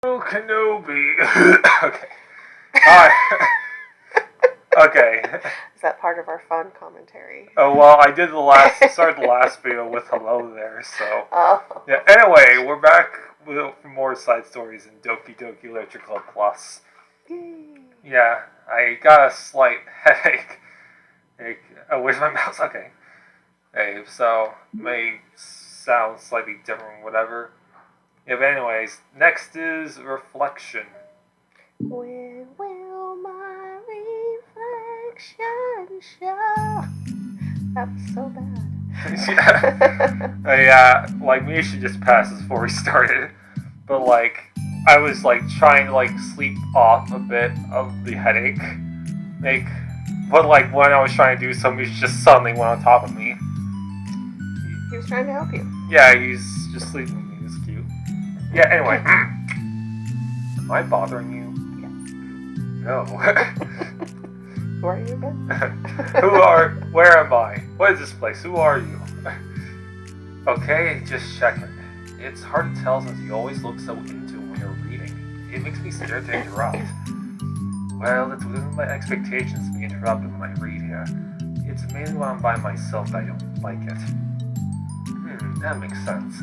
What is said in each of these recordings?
Oh, Kenobi. Okay. Alright. Okay. Is that part of our fun commentary? Oh, well, I did started the last video with hello there, so. Oh. Yeah, anyway, we're back for more side stories in Doki Doki Literature Club Plus. Yay. Yeah, I got a slight headache. Oh, where's my mouse? Okay. Hey, so, may sound slightly different, whatever. Yeah, but anyways, next is reflection. When will my reflection show? That was so bad. Yeah, like, we should just pass this before we started. But, like, I was, like, trying to, like, sleep off a bit of the headache. But, like, when I was trying to do something, he just suddenly went on top of me. He was trying to help you. Yeah, he's just sleeping with me. It's cute. Yeah, anyway. Am I bothering you? Yes. No. Who are you again? Where am I? What is this place? Who are you? Okay, just checking. It's hard to tell since you always look so into when you're reading. It makes me scared to interrupt. Well, it's within my expectations to be interrupted when I read here. It's mainly when I'm by myself that I don't like it. That makes sense.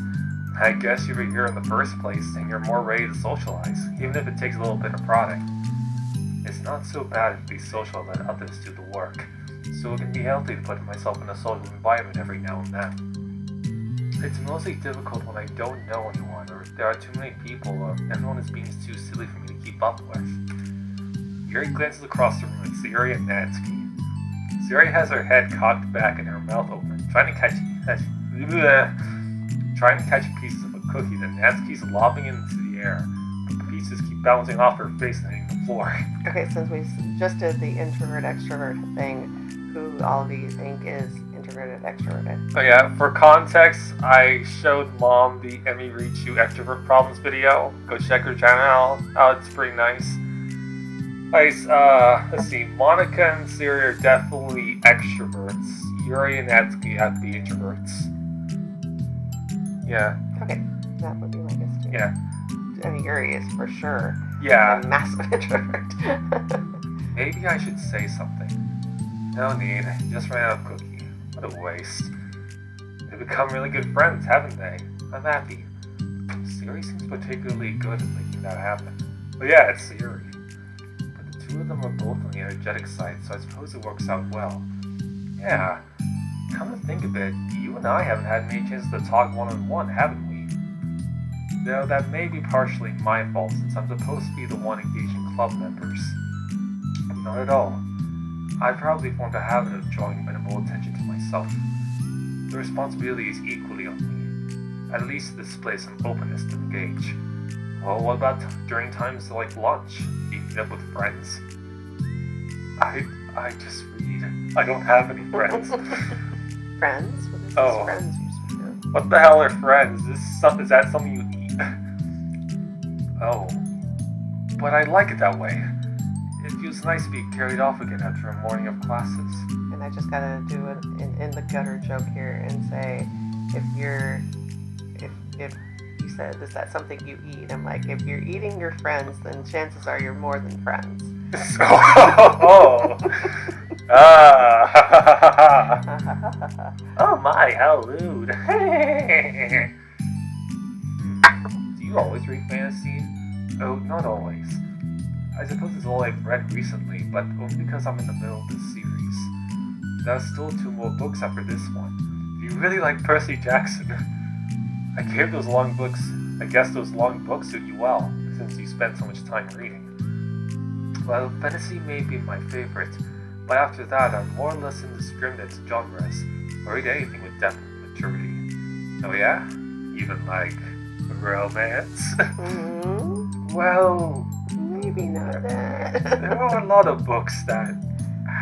I guess you were here in the first place and you're more ready to socialize, even if it takes a little bit of prodding. It's not so bad to be social and let others do the work, so it can be healthy to put myself in a social environment every now and then. It's mostly difficult when I don't know anyone, or there are too many people, or everyone is being too silly for me to keep up with. Yuri glances across the room at Sayuri and Natsuki. Sayuri has her head cocked back and her mouth open, trying to catch pieces of a cookie that Natsuki's lobbing into the air. The pieces keep bouncing off her face and hitting the floor. Okay, since we just did the introvert-extrovert thing, who all do you think is introverted-extroverted? Oh yeah, for context, I showed Mom the Emmy Richu Extrovert Problems video. Go check her channel out. It's pretty nice. Let's see. Monica and Siri are definitely extroverts. Yuri and Natsuki have to be introverts. Yeah. Okay, that would be my guess too. Yeah. I mean, Yuri is for sure Yeah. a massive introvert. Maybe I should say something. No need. Just ran out of cookie. What a waste. They've become really good friends, haven't they? I'm happy. Siri seems particularly good at making that happen. But yeah, it's Siri. But the two of them are both on the energetic side, so I suppose it works out well. Yeah. Come to think of it, you and I haven't had many chances to talk one-on-one, haven't we? Though that may be partially my fault, since I'm supposed to be the one engaging club members. Not at all. I probably formed a habit of drawing minimal attention to myself. The responsibility is equally on me. At least to display some openness to engage. Well, what about during times like lunch? Do you meet up with friends? I just read. I don't have any friends. Friends? What is Oh. friends used to do? What the hell are friends? Is that something you eat? Oh. But I like it that way. It feels nice to be carried off again after a morning of classes. And I just gotta do an in the gutter joke here and say, if you said, is that something you eat? I'm like, if you're eating your friends, then chances are you're more than friends. Oh. Oh my, how lewd. Do you always read fantasy? Oh, not always. I suppose it's all I've read recently, but only because I'm in the middle of this series. There are still 2 more books after this one. Do you really like Percy Jackson? I guess those long books suit you well, since you spend so much time reading. Well, fantasy may be my favorite, but after that I'm more or less indiscriminate to genres. I read anything with depth and maturity. Oh yeah? Even like romance? Mm-hmm. Well, Maybe not that. there are a lot of books that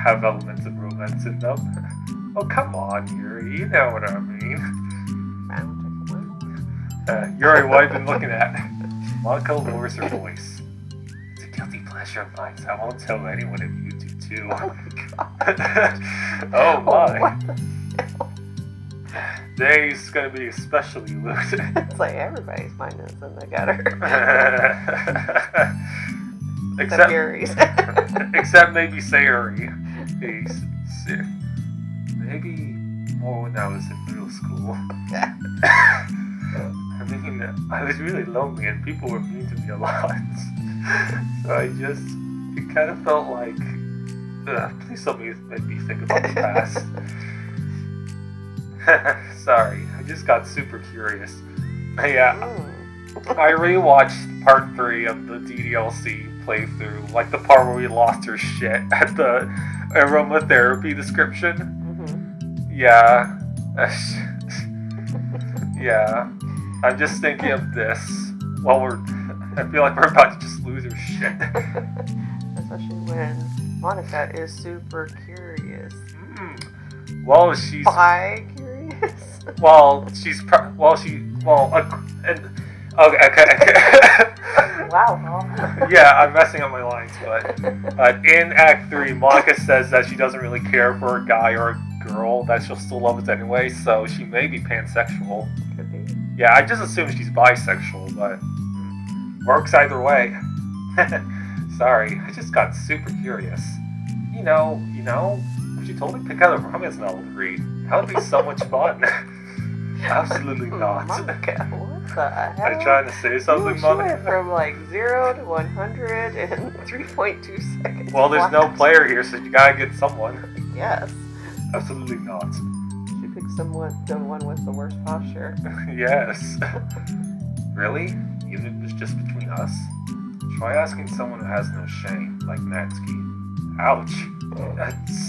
have elements of romance in them. Oh, come on, Yuri, you know what I mean. Yuri, what have you been looking at? Monica lowers her voice. It's a guilty pleasure of mine, so I won't tell anyone if you do too. Oh my god. Oh my. What the hell? Today's gonna be especially loose. It's like everybody's mind is in the gutter. Except Gary's. except maybe Sayuri. Maybe more when I was in middle school. I mean, I was really lonely and people were mean to me a lot. So it kind of felt like, please somebody make me think about the past. Sorry, I just got super curious. Yeah, I rewatched part 3 of the DDLC playthrough, like the part where we lost her shit at the aromatherapy description. Yeah. Yeah. I'm just thinking of this while I feel like we're about to just lose her shit. Especially when Monica is super curious. Well, she's... Bi-curious? Well, she's... Okay. Wow. Yeah, I'm messing up my lines, but in Act 3, Monica says that she doesn't really care for a guy or a girl, that she'll still love it anyway, so she may be pansexual. Could be. Yeah, I just assume she's bisexual, but works either way. Sorry, I just got super curious. You know, we should totally pick out a romance novel to read. That would be so much fun. Absolutely not. Monica, what the hell? Are you trying to say something, Monica? Went from like 0 to 100 in 3.2 seconds. Well, there's no player here, so you gotta get someone. Yes. Absolutely not. She picked the one with the worst posture. Yes. Really? Even if it's just between us? Try asking someone who has no shame, like Natsuki. Ouch.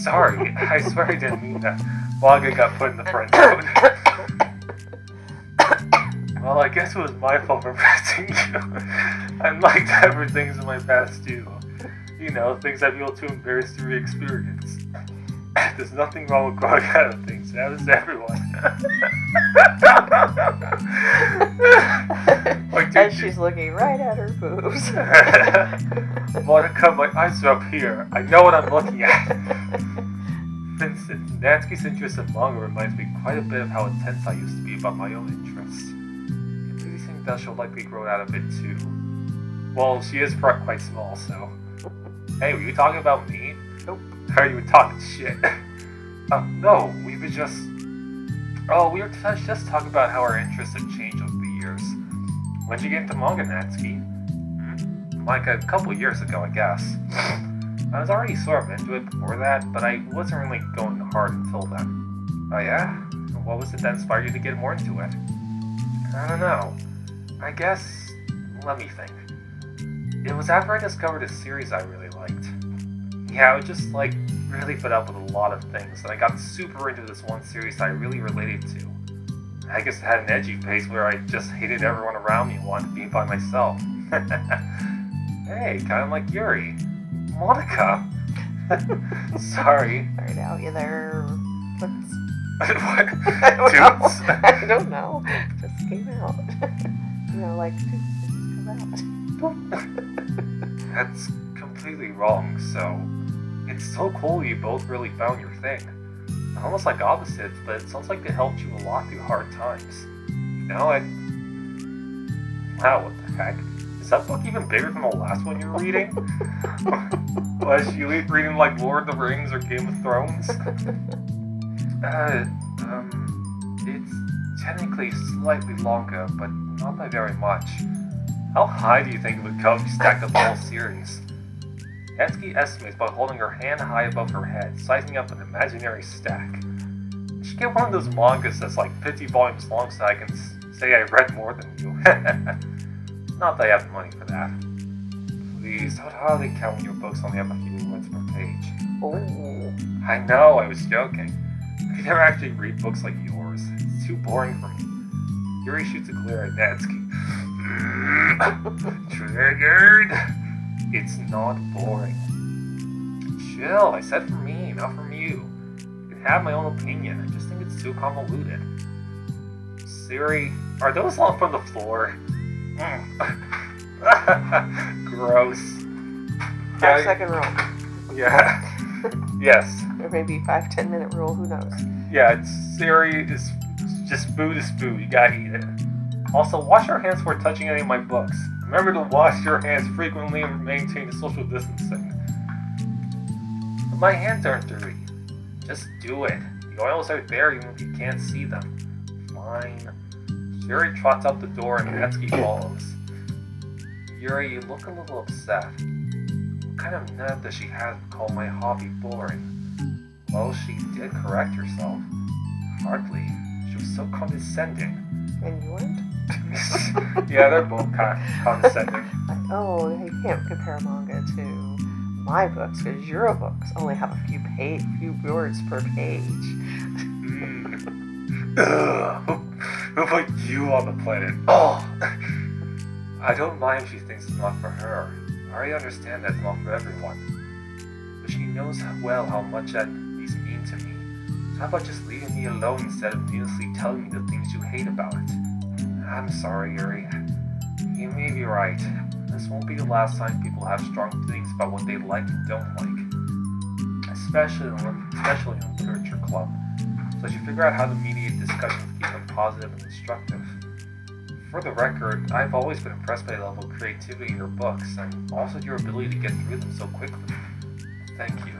Sorry, I swear I didn't mean that. Waga got put in the friend zone. Well, I guess it was my fault for pressing you. I'd like to have things in my past too. You know, things I feel too embarrassed to re-experience. There's nothing wrong with growing out of things. It happens to everyone. And she's looking right at her boobs. Monica, my eyes are up here. I know what I'm looking at. Vincent, Natsuki's interest in manga reminds me quite a bit of how intense I used to be about my own interests. Do you think that she'll likely grow out of it too? Well, she is quite small, so... Hey, were you talking about me? Nope. Or you were talking shit? No, we were just... Oh, we were just talking about how our interests have changed over the years. When'd you get into manga, Natsuki? Like a couple years ago, I guess. I was already sort of into it before that, but I wasn't really going hard until then. Oh yeah? What was it that inspired you to get more into it? I don't know. I guess... Let me think. It was after I discovered a series I really liked. Yeah, I was just like really fed up with a lot of things, and I got super into this one series I really related to. I guess it had an edgy phase where I just hated everyone around me and wanted to be by myself. Hey, kind of like Yuri. Monica! Sorry. Right out you there. What's... What? Toots? I don't know. Just came out. You know, like, toots just come out. That's completely wrong, so... It's so cool you both really found your thing. Almost like opposites, but it sounds like they helped you a lot through hard times. You know, Wow, what the heck? Is that book even bigger than the last one you were reading? Was you reading like Lord of the Rings or Game of Thrones? It's technically slightly longer, but not by very much. How high do you think it would go if you stacked up the whole series? Natsuki estimates by holding her hand high above her head, sizing up an imaginary stack. You should get one of those mangas that's like 50 volumes long so I can say I read more than you. Not that I have the money for that. Please, don't hardly count when your books only have a few words per page. Oh. I know, I was joking. I could never actually read books like yours. It's too boring for me. Yuri shoots a glare at Natsuki. Triggered! It's not boring. Chill, I said for me, not from you. I can have my own opinion, I just think it's too convoluted. Siri, are those long from the floor? Gross. 5-second rule. Yeah. Yes. Or maybe 5-10 minute rule, who knows? Yeah, Siri is Just food is food, you gotta eat it. Also, wash your hands before touching any of my books. Remember to wash your hands frequently and maintain social distancing. But my hands aren't dirty. Just do it. The oils are there even if you can't see them. Fine. Yuri trots out the door and Natsuki follows. Yuri, you look a little upset. What kind of nut does she have to call my hobby boring? Well, she did correct herself. Hardly. She was so condescending. And you weren't? Yeah, they're both kind of condescending. Like, oh, you can't compare manga to my books because your books only have a few words per page. Who put you on the planet? Oh! I don't mind if she thinks it's not for her. I already understand that's not for everyone. But she knows well how much these mean to me. So how about just leaving me alone instead of needlessly telling me the things you hate about it? I'm sorry, Yuri. You may be right. This won't be the last time people have strong feelings about what they like and don't like. Especially in literature club. So I should figure out how to mediate discussions to keep them positive and instructive. For the record, I've always been impressed by the level of creativity in your books, and also your ability to get through them so quickly. Thank you.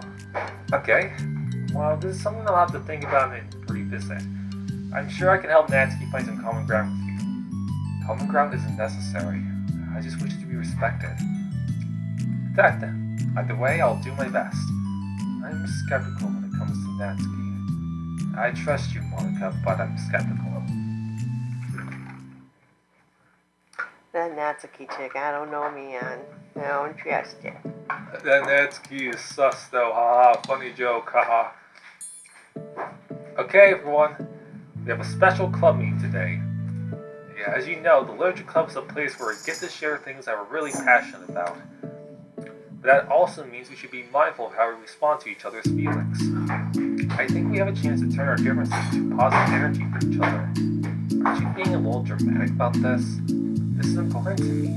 Okay. Well, this is something I'll have to think about and revisit. I'm sure I can help Natsuki find some common ground with you. Common ground isn't necessary. I just wish to be respected. That then. Either way, I'll do my best. I'm skeptical when it comes to Natsuki. I trust you, Monica, but I'm skeptical. That Natsuki chick, I don't know, man. I don't trust it. That Natsuki is sus though, haha, funny joke, haha. Okay, everyone, we have a special club meeting today. Yeah, as you know, the Literature Club is a place where we get to share things that we're really passionate about. But that also means we should be mindful of how we respond to each other's feelings. I think we have a chance to turn our differences into positive energy for each other. Aren't you being a little dramatic about this? This is important to me.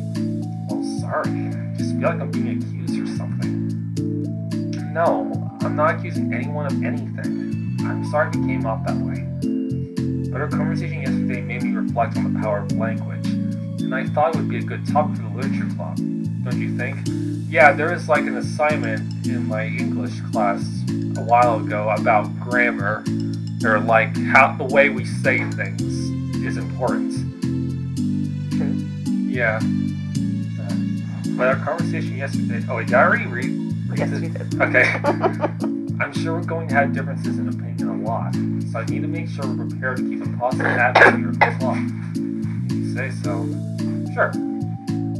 Well, sorry. I just feel like I'm being accused or something. No, I'm not accusing anyone of anything. I'm sorry if it came off that way. But our conversation yesterday made me reflect on the power of language, and I thought it would be a good topic for the Literature Club. Don't you think? Yeah, there was like an assignment in my English class a while ago about grammar, or like how the way we say things is important. Yeah. But our conversation yesterday... Oh, wait, did I already read Yes, it? we did. Okay. I'm sure we're going to have differences in opinion a lot, so I need to make sure we're prepared to keep a positive atmosphere in the club. You say so. Sure.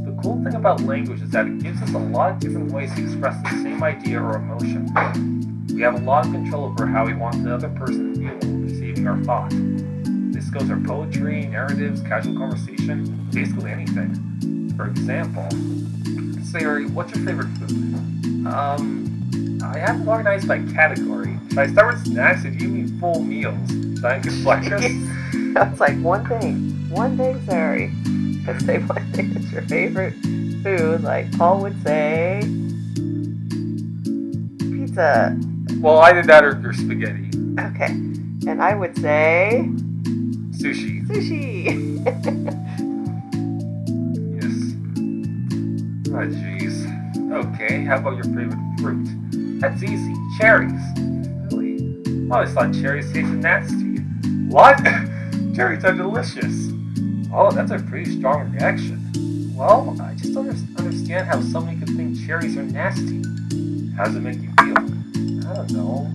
The cool thing about language is that it gives us a lot of different ways to express the same idea or emotion. We have a lot of control over how we want the other person to feel when receiving our thought. This goes for poetry, narratives, casual conversation, basically anything. For example, Sayori, what's your favorite food? I haven't organized by category. Should I start with snacks or do you mean full meals? Should I include breakfast? That's like one thing. One thing, sorry. Let's say one thing that's your favorite food. Like Paul would say, pizza. Well, either that or spaghetti. Okay. And I would say... Sushi. Sushi. Yes. Oh, jeez. Okay, how about your favorite fruit? That's easy. Cherries. Really? I always thought cherries tasted nasty. What? Cherries are delicious. Oh, that's a pretty strong reaction. Well, I just don't understand how somebody could think cherries are nasty. How does it make you feel? I don't know.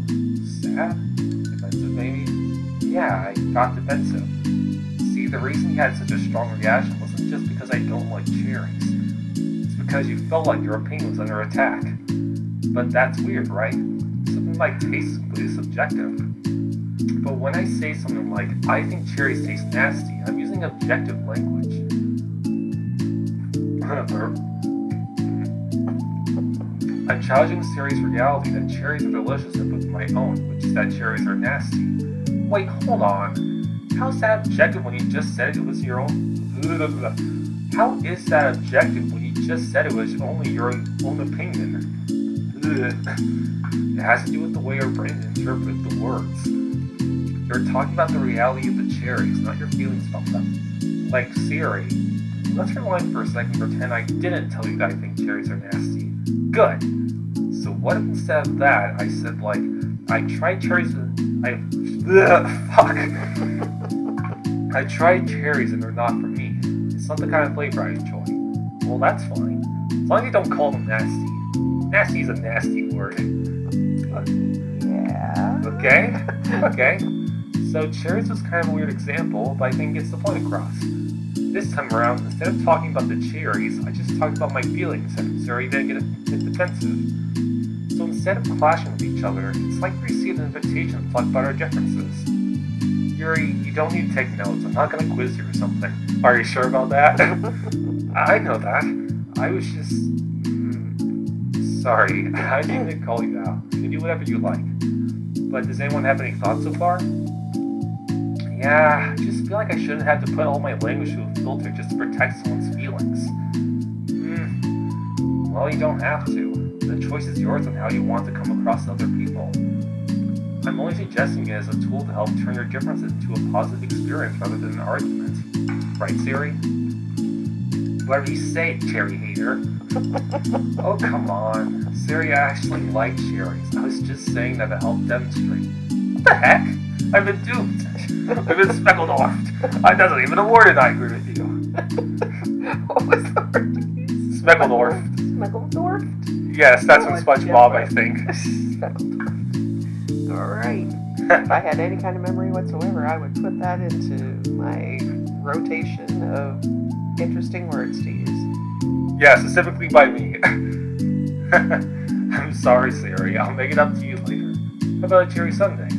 Sad? Defensive, maybe? Yeah, I got defensive. See, the reason you had such a strong reaction wasn't just because I don't like cherries. It's because you felt like your opinion was under attack. But that's weird, right? Something like taste is completely subjective. But when I say something like, I think cherries taste nasty, I'm using objective language. I'm challenging the series' reality that cherries are delicious and with my own, which is that cherries are nasty. Wait, hold on. How's that objective when you just said it was your own? How is that objective when you just said it was only your own opinion? It has to do with the way our brains interpret the words. You're talking about the reality of the cherries, not your feelings about them. Like Siri, let's rewind for a second and pretend I didn't tell you that I think cherries are nasty. Good. So what if instead of that, I said like, I tried cherries and I tried cherries and they're not for me. It's not the kind of flavor I enjoy. Well, that's fine. As long as you don't call them nasty. Nasty is a nasty word. Yeah. Okay. So cherries was kind of a weird example, but I think it gets the point across. This time around, instead of talking about the cherries, I just talked about my feelings and Siri didn't get a bit defensive. So instead of clashing with each other, it's like we received an invitation to talk about our differences. Yuri, you don't need to take notes. I'm not going to quiz you or something. Are you sure about that? I know that. I was just... sorry. I didn't mean to call you out. You can do whatever you like. But does anyone have any thoughts so far? Yeah, I just feel like I shouldn't have to put all my language through a filter just to protect someone's feelings. Well, you don't have to. The choice is yours on how you want to come across to other people. I'm only suggesting it as a tool to help turn your differences into a positive experience rather than an argument. Right, Siri? Whatever you say, cherry hater. Oh, come on. Siri actually liked cherries. I was just saying that to help demonstrate. What the heck? I've been duped. I've been speckled orphed. That isn't even a word and I agree with you. What was the word? Speckled orphed. Speckled orphed? Yes, that's from SpongeBob, I think. Speckled orphed. Alright. If I had any kind of memory whatsoever, I would put that into my rotation of interesting words to use. Yeah, specifically by me. I'm sorry, Siri. I'll make it up to you later. How about a cherry sundae?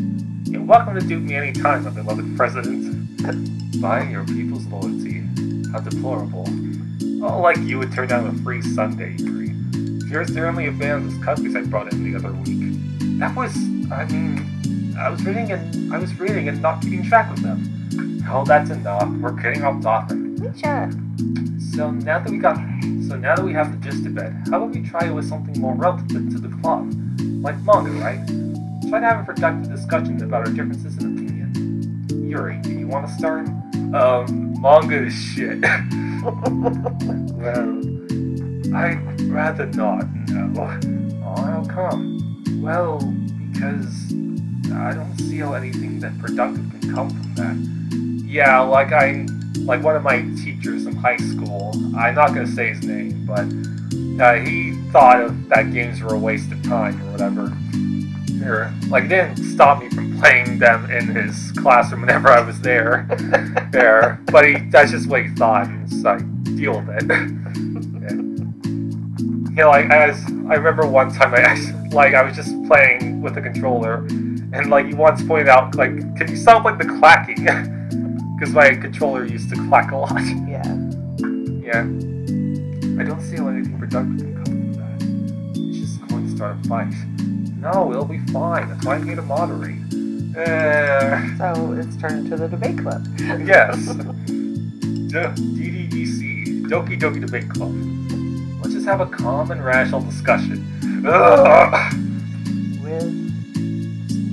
You're welcome to dupe me anytime, my beloved president. Buying your people's loyalty. How deplorable. Oh, like you would turn down a free sundae, Yuri. You're certainly a fan of those cupcakes I brought in the other week. That was, I was reading and not keeping track of them. Oh, that's enough. We're getting off topic. Shut up. So now that we have the gist of it, how about we try it with something more relative to the club? Like manga, right? Try to have a productive discussion about our differences in opinion. Yuri, do you want to start? Manga is shit. Well, I'd rather not, no. Oh, how come? Well, because I don't see how anything that productive can come from that. Yeah, like one of my teachers in high school, I'm not going to say his name, but he thought that games were a waste of time or whatever. It didn't stop me from playing them in his classroom whenever I was there. But that's just what he thought, and so I deal with it. I remember one time I was just playing with the controller, and he once pointed out, can you stop the clacking? Because my controller used to clack a lot. Yeah. I don't see how anything productive can come from that. It's just going to start a fight. No, it'll be fine. That's why I'm here to moderate. So it's turned into the debate club. Yes. DDEC, Doki Doki Debate Club. Let's just have a calm and rational discussion.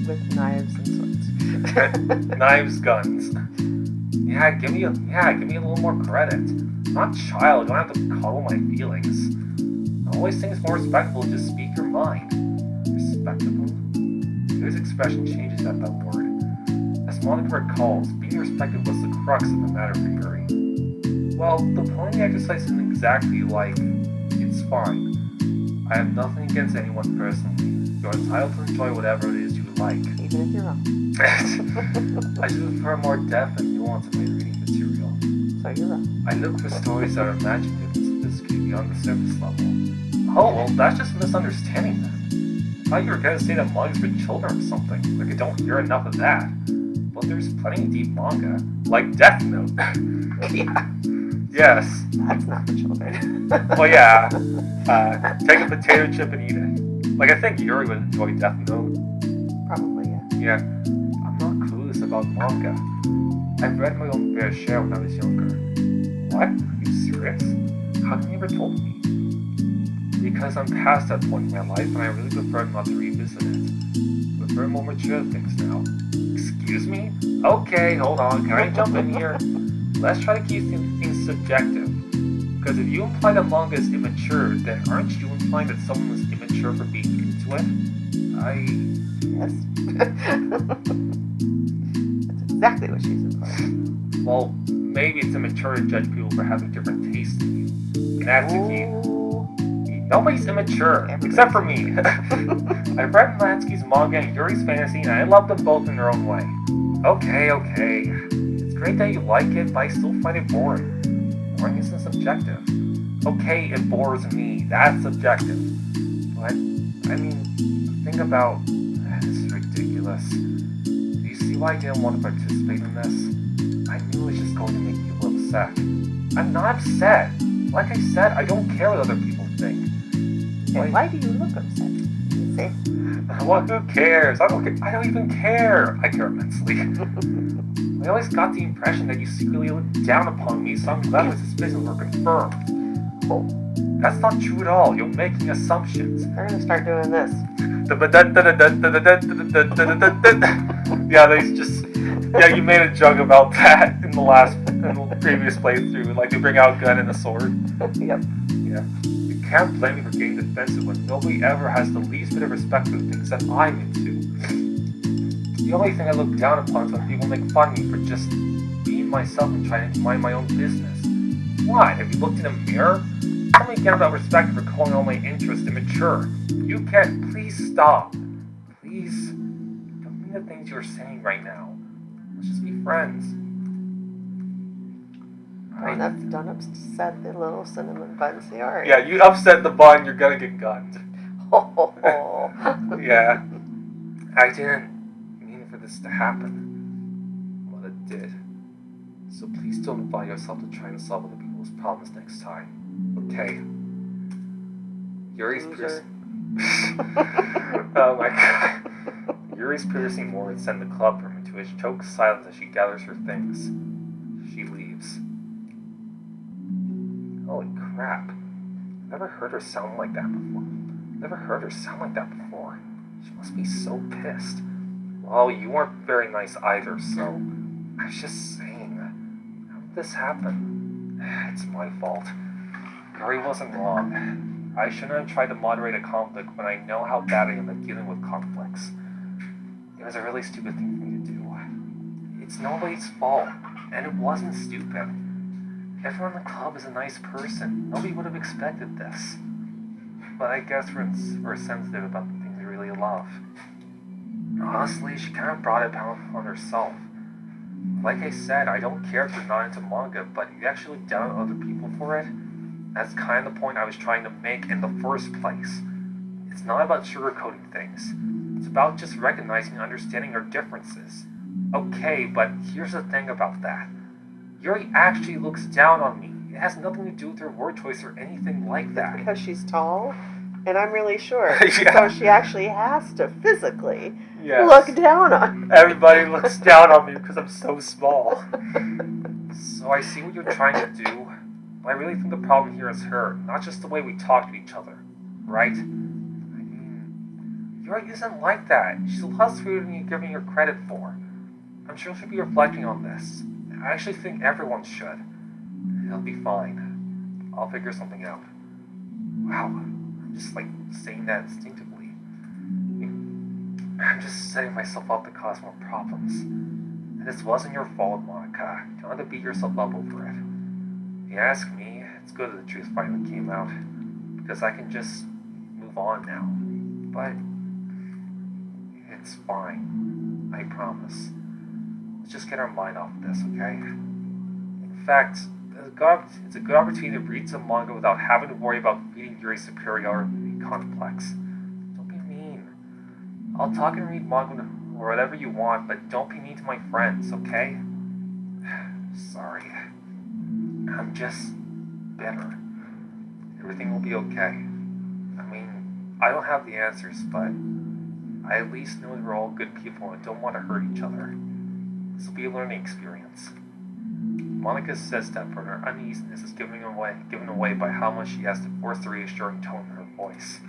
With knives and swords. Knives, guns. Yeah, give me a little more credit. I'm not a child. I don't have to coddle my feelings. I always think it's more respectful to just speak your mind. Respectable? Yuri's expression changes at that word. As Monica recalls, being respected was the crux of the matter for Yuri. Well, the point of the exercise isn't exactly it's fine. I have nothing against anyone personally. You're entitled to enjoy whatever it is you like. Even if you're wrong. I should prefer more depth and nuance in my reading material. So you're wrong. I look for stories that are imaginative and sophisticated beyond the surface level. Oh, well, that's just a misunderstanding then. I thought you were going to say that manga is for children or something. I don't hear enough of that. But there's plenty of deep manga, like Death Note. Yeah. Yes. That's not for children. Well, yeah. Take a potato chip and eat it. I think Yuri would enjoy Death Note. Probably, yeah. Yeah. I'm not clueless about manga. I've read my own fair share when I was younger. What? Are you serious? How come you never told me? Because I'm past that point in my life and I really prefer not to revisit it. I prefer more mature things now. Excuse me? Okay, hold on. Can I jump in here? Let's try to keep things subjective. Because if you imply that manga is immature, then aren't you implying that someone was immature for being into it? Yes. That's exactly what she's implying. Well, maybe it's immature to judge people for having different tastes than you. And Natsuki, nobody's immature, except for me. I've read Natsuki's manga and Yuri's fantasy, and I love them both in their own way. Okay. It's great that you like it, but I still find it boring. Boring isn't subjective. Okay, it bores me. That's subjective. But, I mean, think about... This is ridiculous. Do you see why I didn't want to participate in this? I knew it was just going to make people upset. I'm not upset. Like I said, I don't care what other people think. And why do you look upset? You say? Well, who cares? I don't even care. I care immensely. I always got the impression that you secretly looked down upon me, so I'm glad my suspicions were confirmed. Oh. That's not true at all. You're making assumptions. We're gonna start doing this. Yeah, you made a joke about that in the previous playthrough. Like, they bring out a gun and a sword. Yep. Yeah. You can't blame me for getting defensive when nobody ever has the least bit of respect for the things that I'm into. The only thing I look down upon is when people make fun of me for just being myself and trying to mind my own business. What? Have you looked in a mirror? Tell me again about respect for calling all my interests immature. You can't. Please stop. Please. Don't mean the things you're saying right now. Let's just be friends. Don't upset the little cinnamon bun, Ciara. Yeah, you upset the bun, you're gonna get gunned. Oh. Yeah. I didn't mean for this to happen. Well, it did. So please don't involve yourself to trying to solve other people's problems next time. Okay? Yuri's piercing. Oh my god. Yuri's piercing words send the club room into a choked silence as she gathers her things. She leaves. Holy crap. Never heard her sound like that before. She must be so pissed. Well, you weren't very nice either, so... I was just saying. How did this happen? It's my fault. Yuri wasn't wrong. I shouldn't have tried to moderate a conflict when I know how bad I am at dealing with conflicts. It was a really stupid thing for me to do. It's nobody's fault, and it wasn't stupid. Everyone in the club is a nice person. Nobody would have expected this. But I guess we're sensitive about the things we really love. Honestly, she kind of brought it down on herself. Like I said, I don't care if you're not into manga, but you actually look down on other people for it? That's kind of the point I was trying to make in the first place. It's not about sugarcoating things. It's about just recognizing and understanding our differences. Okay, but here's the thing about that. Yuri actually looks down on me. It has nothing to do with her word choice or anything like that. Because she's tall, and I'm really short. Yeah. So she actually has to physically Yes. look down on me. Everybody looks down on me because I'm so small. So I see what you're trying to do. But I really think the problem here is her, not just the way we talk to each other. Right? I mean, Yuri isn't like that. She's a lot sweeter than you're giving her credit for. I'm sure she'll be reflecting on this. I actually think everyone should. It'll be fine. I'll figure something out. Wow, I'm just saying that instinctively. I'm just setting myself up to cause more problems. And this wasn't your fault, Monica. You don't have to beat yourself up over it. If you ask me, it's good that the truth finally came out. Because I can just move on now. But it's fine. I promise. Let's just get our mind off of this, okay? In fact, it's a good opportunity to read some manga without having to worry about feeding Yuri's superiority complex. Don't be mean. I'll talk and read manga or whatever you want, but don't be mean to my friends, okay? Sorry. I'm just bitter. Everything will be okay. I mean, I don't have the answers, but I at least know that we're all good people and don't want to hurt each other. This will be a learning experience. Monica says that for her uneasiness is given away by how much she has to force the reassuring tone in her voice.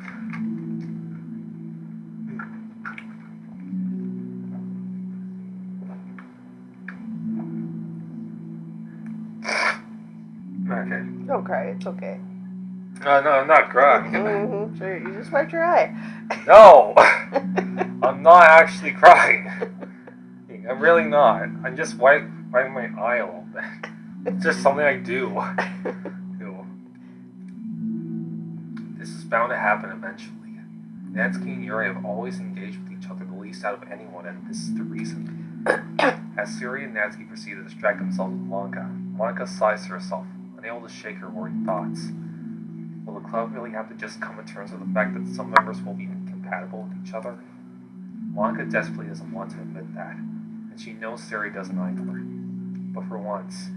Don't cry. It's okay. No, I'm not crying. Mm-hmm. Sure, you just wiped your eye. No! I'm not actually crying. I'm really not. I'm just wiping my eye a little bit. It's just something I do. This is bound to happen eventually. Natsuki and Yuri have always engaged with each other the least out of anyone, and this is the reason. As Yuri and Natsuki proceed to distract themselves with Monika sighs to herself, unable to shake her worried thoughts. Will the club really have to just come to terms with the fact that some members will be incompatible with each other? Monika desperately doesn't want to admit that, and she knows Yuri doesn't either. But for once,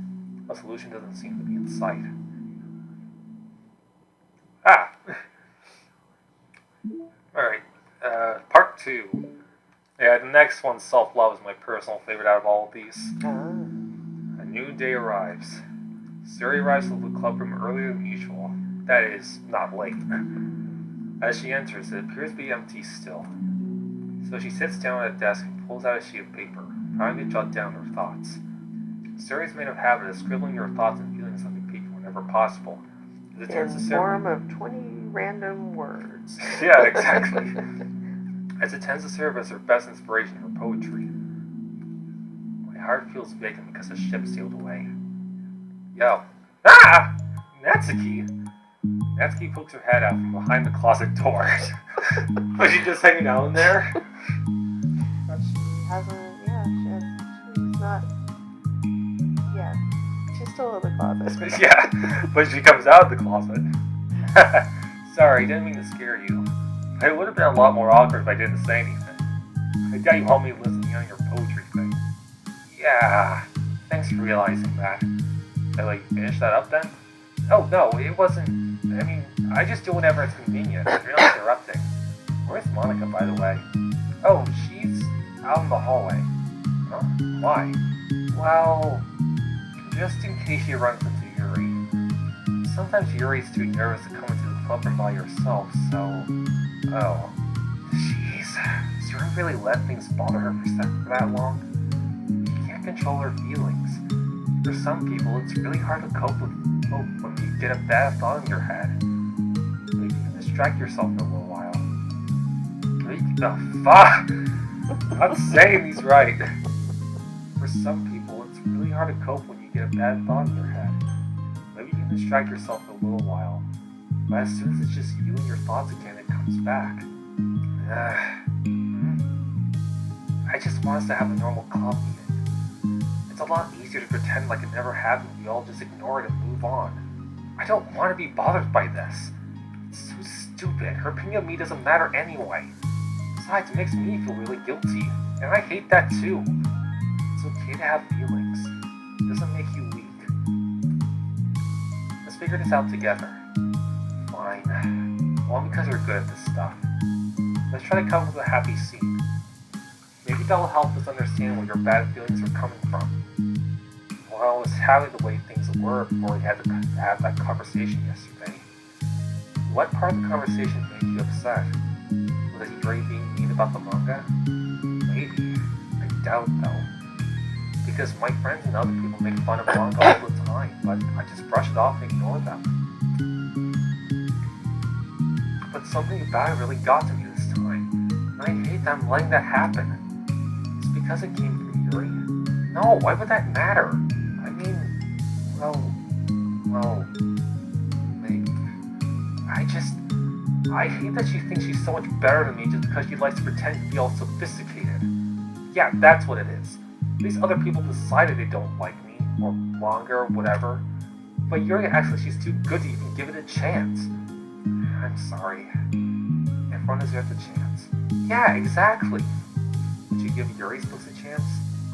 a solution doesn't seem to be in sight. Alright, part 2. Yeah, the next one, Self-Love, is my personal favorite out of all of these. A new day arrives. Suri arrives to the club room earlier than usual. That is, not late. As she enters, it appears to be empty still. So she sits down at a desk and pulls out a sheet of paper, trying to jot down her thoughts. Suri's made a habit of scribbling her thoughts and feelings on the paper whenever possible. In the form of 20 random words. Yeah, exactly. As it tends to serve as her best inspiration for poetry. My heart feels vacant because the ship sailed away. Yo. Ah! Natsuki! Natsuki pokes her head out from behind the closet door. Was she just hanging out in there? But she hasn't, she's not, she's still in the closet. Yeah, but she comes out of the closet. Sorry, didn't mean to scare you. It would have been a lot more awkward if I didn't say anything. I doubt you helped me listening on your poetry thing. Yeah, thanks for realizing that. Did I finish that up then? Oh no, it wasn't. I mean, I just do whenever it's convenient. You're not interrupting. Where's Monika, by the way? Oh, she's out in the hallway. Huh? Why? Well, just in case she runs into Yuri. Sometimes Yuri's too nervous to come into the club room by herself, so... Oh. Jeez. Does Yuri really let things bother her for that long? She can't control her feelings. For some people, it's really hard to cope with when you get a bad thought in your head. Maybe you can distract yourself for a little while. The fuck? I'm not saying these right. For some people, it's really hard to cope when you get a bad thought in your head. Maybe you can distract yourself for a little while. But as soon as it's just you and your thoughts again, it comes back. I just want us to have a normal club meeting. It's a lot easier to pretend like it never happened and we all just ignore it and move on. I don't want to be bothered by this. It's so stupid. Her opinion of me doesn't matter anyway. Besides, it makes me feel really guilty. And I hate that too. It's okay to have feelings. It doesn't make you weak. Let's figure this out together. Fine. Well, because you're good at this stuff. Let's try to come up with a happy scene. Maybe that'll help us understand where your bad feelings are coming from. Well, I was happy the way things were before we had to have that conversation yesterday. What part of the conversation made you upset? Was it Yuri being mean about the manga? Maybe. I doubt though. Because my friends and other people make fun of manga all the time, but I just brush it off and ignore them. But something about it really got to me this time. And I hate that I'm letting that happen. It's because it came from Yuri. No, why would that matter? I mean, well, maybe. I hate that she thinks she's so much better than me just because she likes to pretend to be all sophisticated. Yeah, that's what it is. These other people decided they don't like me, or manga, or whatever. But Yuri acts like she's too good to even give it a chance. I'm sorry. Everyone deserves a chance. Yeah, exactly. Would you give Yuri's books a chance?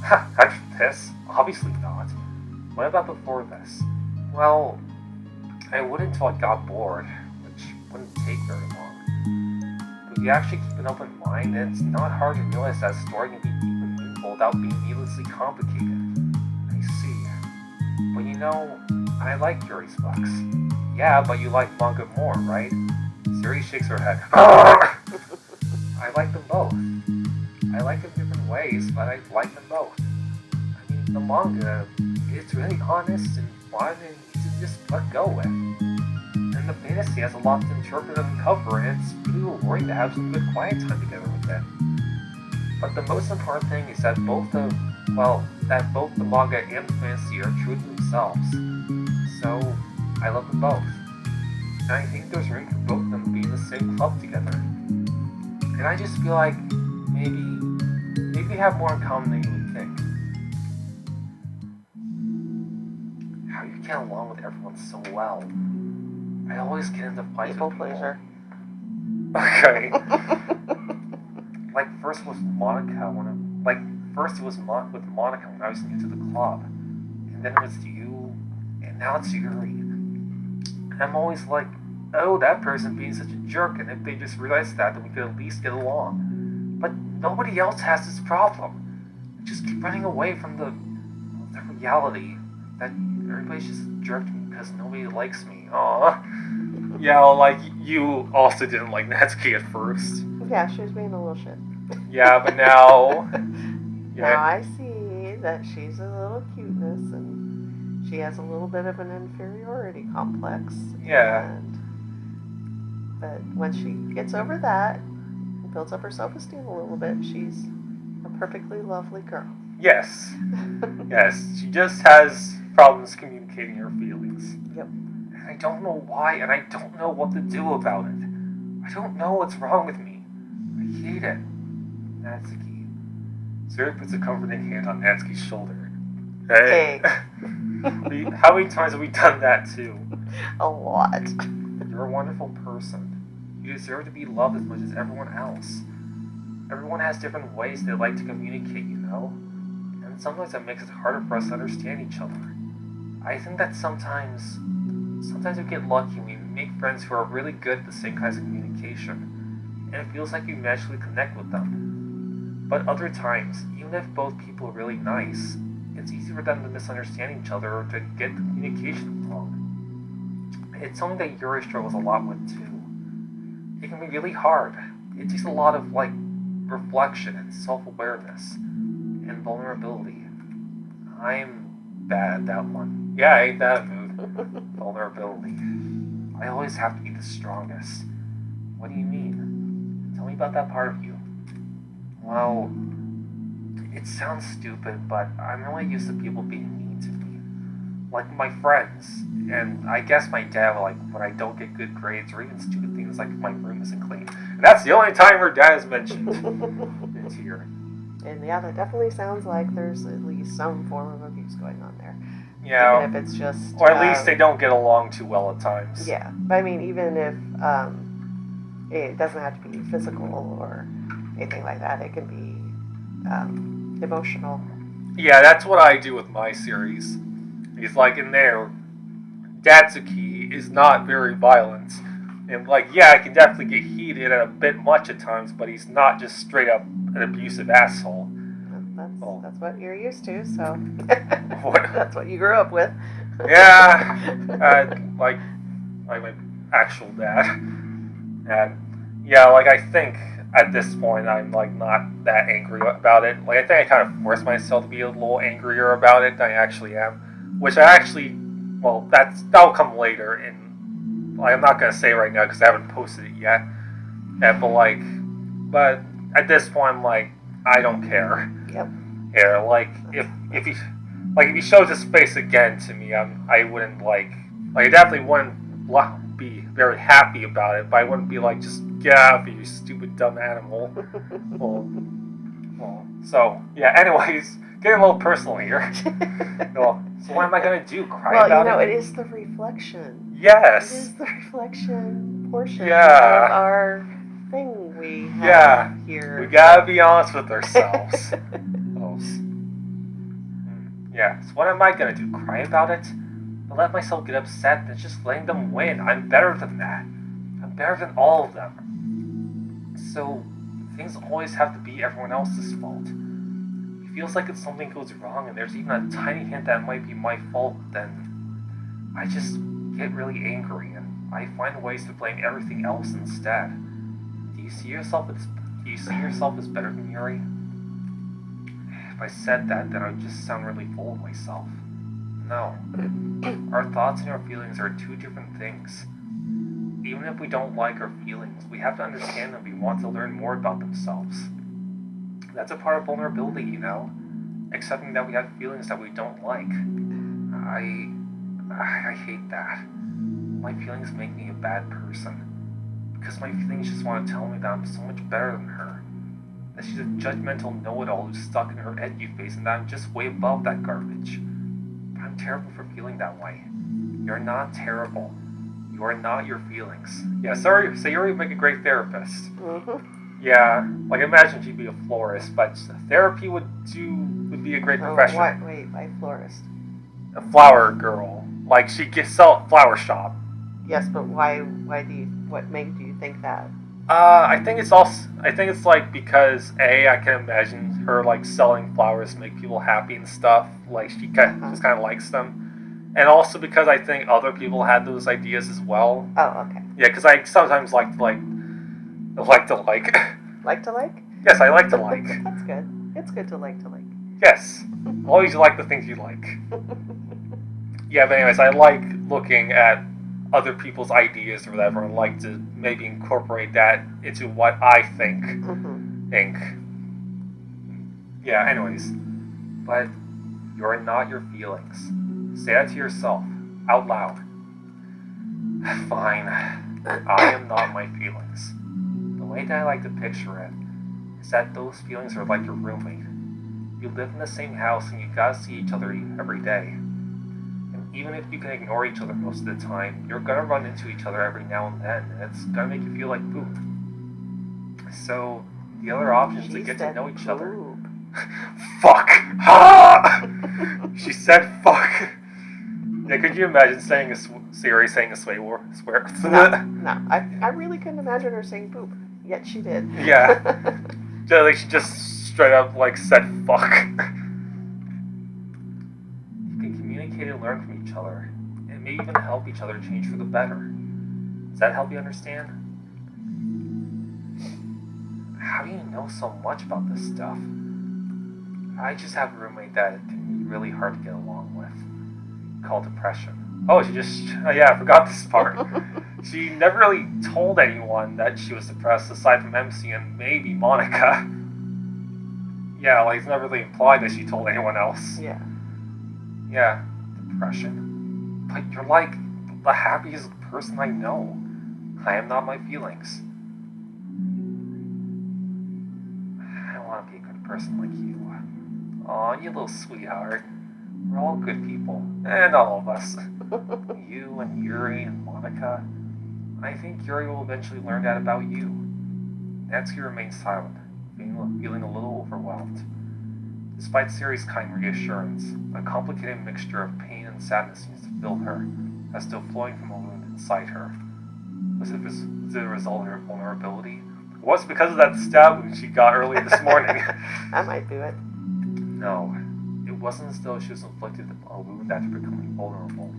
Ha, after this? Obviously not. What about before this? Well, I would until I got bored, which wouldn't take very long. But if you actually keep an open mind, then it's not hard to realize that a story can be deep and meaningful without being needlessly complicated. I see. But you know, I like Yuri's books. Yeah, but you like manga more, right? Suri shakes her head. I like them both. I like them different ways, but I like them both. I mean, the manga, it's really honest and fun and easy to just let go with. And the fantasy has a lot to interpret and uncover, and it's really rewarding to have some good quiet time together with it. But the most important thing is that both the manga and the fantasy are true to themselves. So, I love them both. And I think there's room for both of them to be in the same club together. And I just feel like maybe they have more in common than you would think. How you get along with everyone so well. I always get into fights with people. Pleasure. Okay. First it was with Monica when I was new to the club. And then it was you, and now it's Yuri. And I'm always like, oh, that person being such a jerk, and if they just realized that, then we could at least get along. But nobody else has this problem. I just keep running away from the reality that everybody's just a jerk to me because nobody likes me. Aww. Yeah, you also didn't like Natsuki at first. Yeah, she was being a little shit. Yeah, but now... Now I see that she's a little cuteness and she has a little bit of an inferiority complex. Yeah. But when she gets over that and builds up her self-esteem a little bit, she's a perfectly lovely girl. Yes. Yes, she just has problems communicating her feelings. Yep. And I don't know why, and I don't know what to do about it. I don't know what's wrong with me. I hate it. Natsuki. Zuri puts a comforting hand on Natsuki's shoulder. Hey. How many times have we done that too? A lot. You're a wonderful person. You deserve to be loved as much as everyone else. Everyone has different ways they like to communicate, you know? And sometimes that makes it harder for us to understand each other. I think that sometimes we get lucky and we make friends who are really good at the same kinds of communication. And it feels like you naturally connect with them. But other times, even if both people are really nice, it's easy for them to misunderstand each other or to get the communication wrong. It's something that Yuri struggles a lot with too. It can be really hard. It takes a lot of reflection and self-awareness and vulnerability. I'm bad at that one. Yeah, I ain't that mood. Vulnerability. I always have to be the strongest. What do you mean? Tell me about that part of you. Well, it sounds stupid, but I'm really used to people being mean to me. Like my friends, and I guess my dad, when I don't get good grades, or even stupid things like my room isn't clean. And that's the only time her dad is mentioned. It's here. And yeah, that definitely sounds like there's at least some form of abuse going on there. Yeah. Even if it's just... Or at least they don't get along too well at times. Yeah. But I mean, even if it doesn't have to be physical or anything like that, it can be emotional. Yeah, that's what I do with my series. He's in there, Datsuki is not very violent. And yeah, I can definitely get heated and a bit much at times, but he's not just straight up an abusive asshole. That's what you're used to, so what? That's what you grew up with. Yeah, like my actual dad. And yeah, I think at this point I'm not that angry about it. I think I kind of forced myself to be a little angrier about it than I actually am. Which that'll come later, and I'm not gonna say right now because I haven't posted it yet. But at this point, I'm I don't care. Yep. Yeah, if he shows his face again to me, I wouldn't I definitely wouldn't be very happy about it, but I wouldn't be just get out of here, you stupid dumb animal. So yeah. Anyways, getting a little personal here. So what am I gonna do? Cry about it? Well, it is the reflection. Yes. It is the reflection portion of our thing we have here. We gotta be honest with ourselves. Yeah. So what am I gonna do? Cry about it? I'll let myself get upset and just letting them win. I'm better than that. I'm better than all of them. So things always have to be everyone else's fault. It feels like if something goes wrong and there's even a tiny hint that it might be my fault, then I just get really angry and I find ways to blame everything else instead. Do you see yourself as better than Yuri? If I said that, then I would just sound really full of myself. No. Our thoughts and our feelings are two different things. Even if we don't like our feelings, we have to understand that we want to learn more about themselves. That's a part of vulnerability, you know? Accepting that we have feelings that we don't like. I hate that. My feelings make me a bad person. Because my feelings just want to tell me that I'm so much better than her. That she's a judgmental know-it-all who's stuck in her edgy face and that I'm just way above that garbage. But I'm terrible for feeling that way. You're not terrible. You are not your feelings. Yeah, sorry, Sayuri would make a great therapist. Mm-hmm. Yeah, like imagine she'd be a florist, but therapy would be a great profession. Why florist? A flower girl. Like she could sell at a flower shop. Yes, but what made you think that? I think it's like because I can imagine her like selling flowers to make people happy and stuff. Like she just kind of likes them, and also because I think other people had those ideas as well. Oh, okay. Yeah, because I sometimes like to like. Like to like? Yes, I like to like. That's good. It's good to like. Yes, always like the things you like. Yeah, but anyways, I like looking at other people's ideas or whatever, and like to maybe incorporate that into what I think. Yeah, anyways. But you're not your feelings. Say that to yourself, out loud. Fine. I am not my feelings. The way that I like to picture it is that those feelings are like your roommate. You live in the same house and you gotta see each other every day. Even if you can ignore each other most of the time, you're gonna run into each other every now and then, and it's gonna make you feel like poop. So, the other option is to get to know each other. Fuck! She said fuck! Yeah, could you imagine Sayuri saying a swear? No, I really couldn't imagine her saying poop, yet she did. Yeah. Like she just straight up like said fuck. And learn from each other, and maybe even help each other change for the better. Does that help you understand? How do you know so much about this stuff? I just have a roommate that can be really hard to get along with, called depression. Oh, I forgot this part. She never really told anyone that she was depressed aside from MC and maybe Monica. Yeah, like it's never really implied that she told anyone else. Yeah. Depression. But you're like the happiest person I know. I am not my feelings. I want to be a good person like you. Aw, you little sweetheart. We're all good people. And all of us. You and Yuri and Monica. I think Yuri will eventually learn that about you. Natsuki remains silent, feeling a little overwhelmed. Despite Sayuri's kind reassurance, a complicated mixture of pain and sadness seems to fill her, as though flowing from a wound inside her. Was it a result of her vulnerability? Or was it because of that stab wound she got earlier this morning? That might do it. No, it wasn't as though she was inflicted a wound after becoming vulnerable.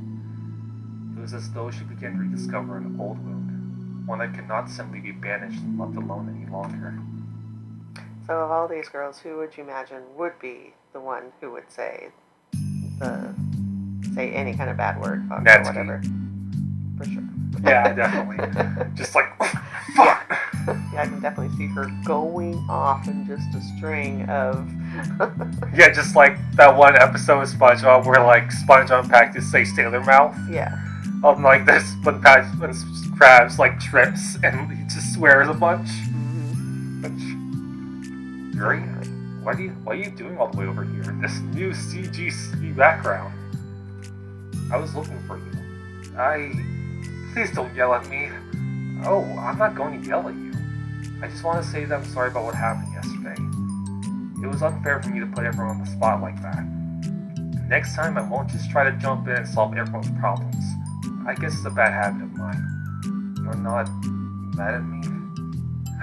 It was as though she began to rediscover an old wound, one that could not simply be banished and left alone any longer. So of all these girls, who would you imagine would be the one who would say any kind of bad word, fuck, or whatever? For sure. Yeah, definitely. Just like, fuck! Yeah, I can definitely see her going off in just a string of... Yeah, just like that one episode of SpongeBob where like SpongeBob practiced say stay in their mouth. Yeah. Like this when Krabs like trips and he just swears a bunch. Yuri, what are you doing all the way over here in this new CGC background? I was looking for you. Please don't yell at me. Oh, I'm not going to yell at you. I just want to say that I'm sorry about what happened yesterday. It was unfair for me to put everyone on the spot like that. Next time, I won't just try to jump in and solve everyone's problems. I guess it's a bad habit of mine. You're not mad at me?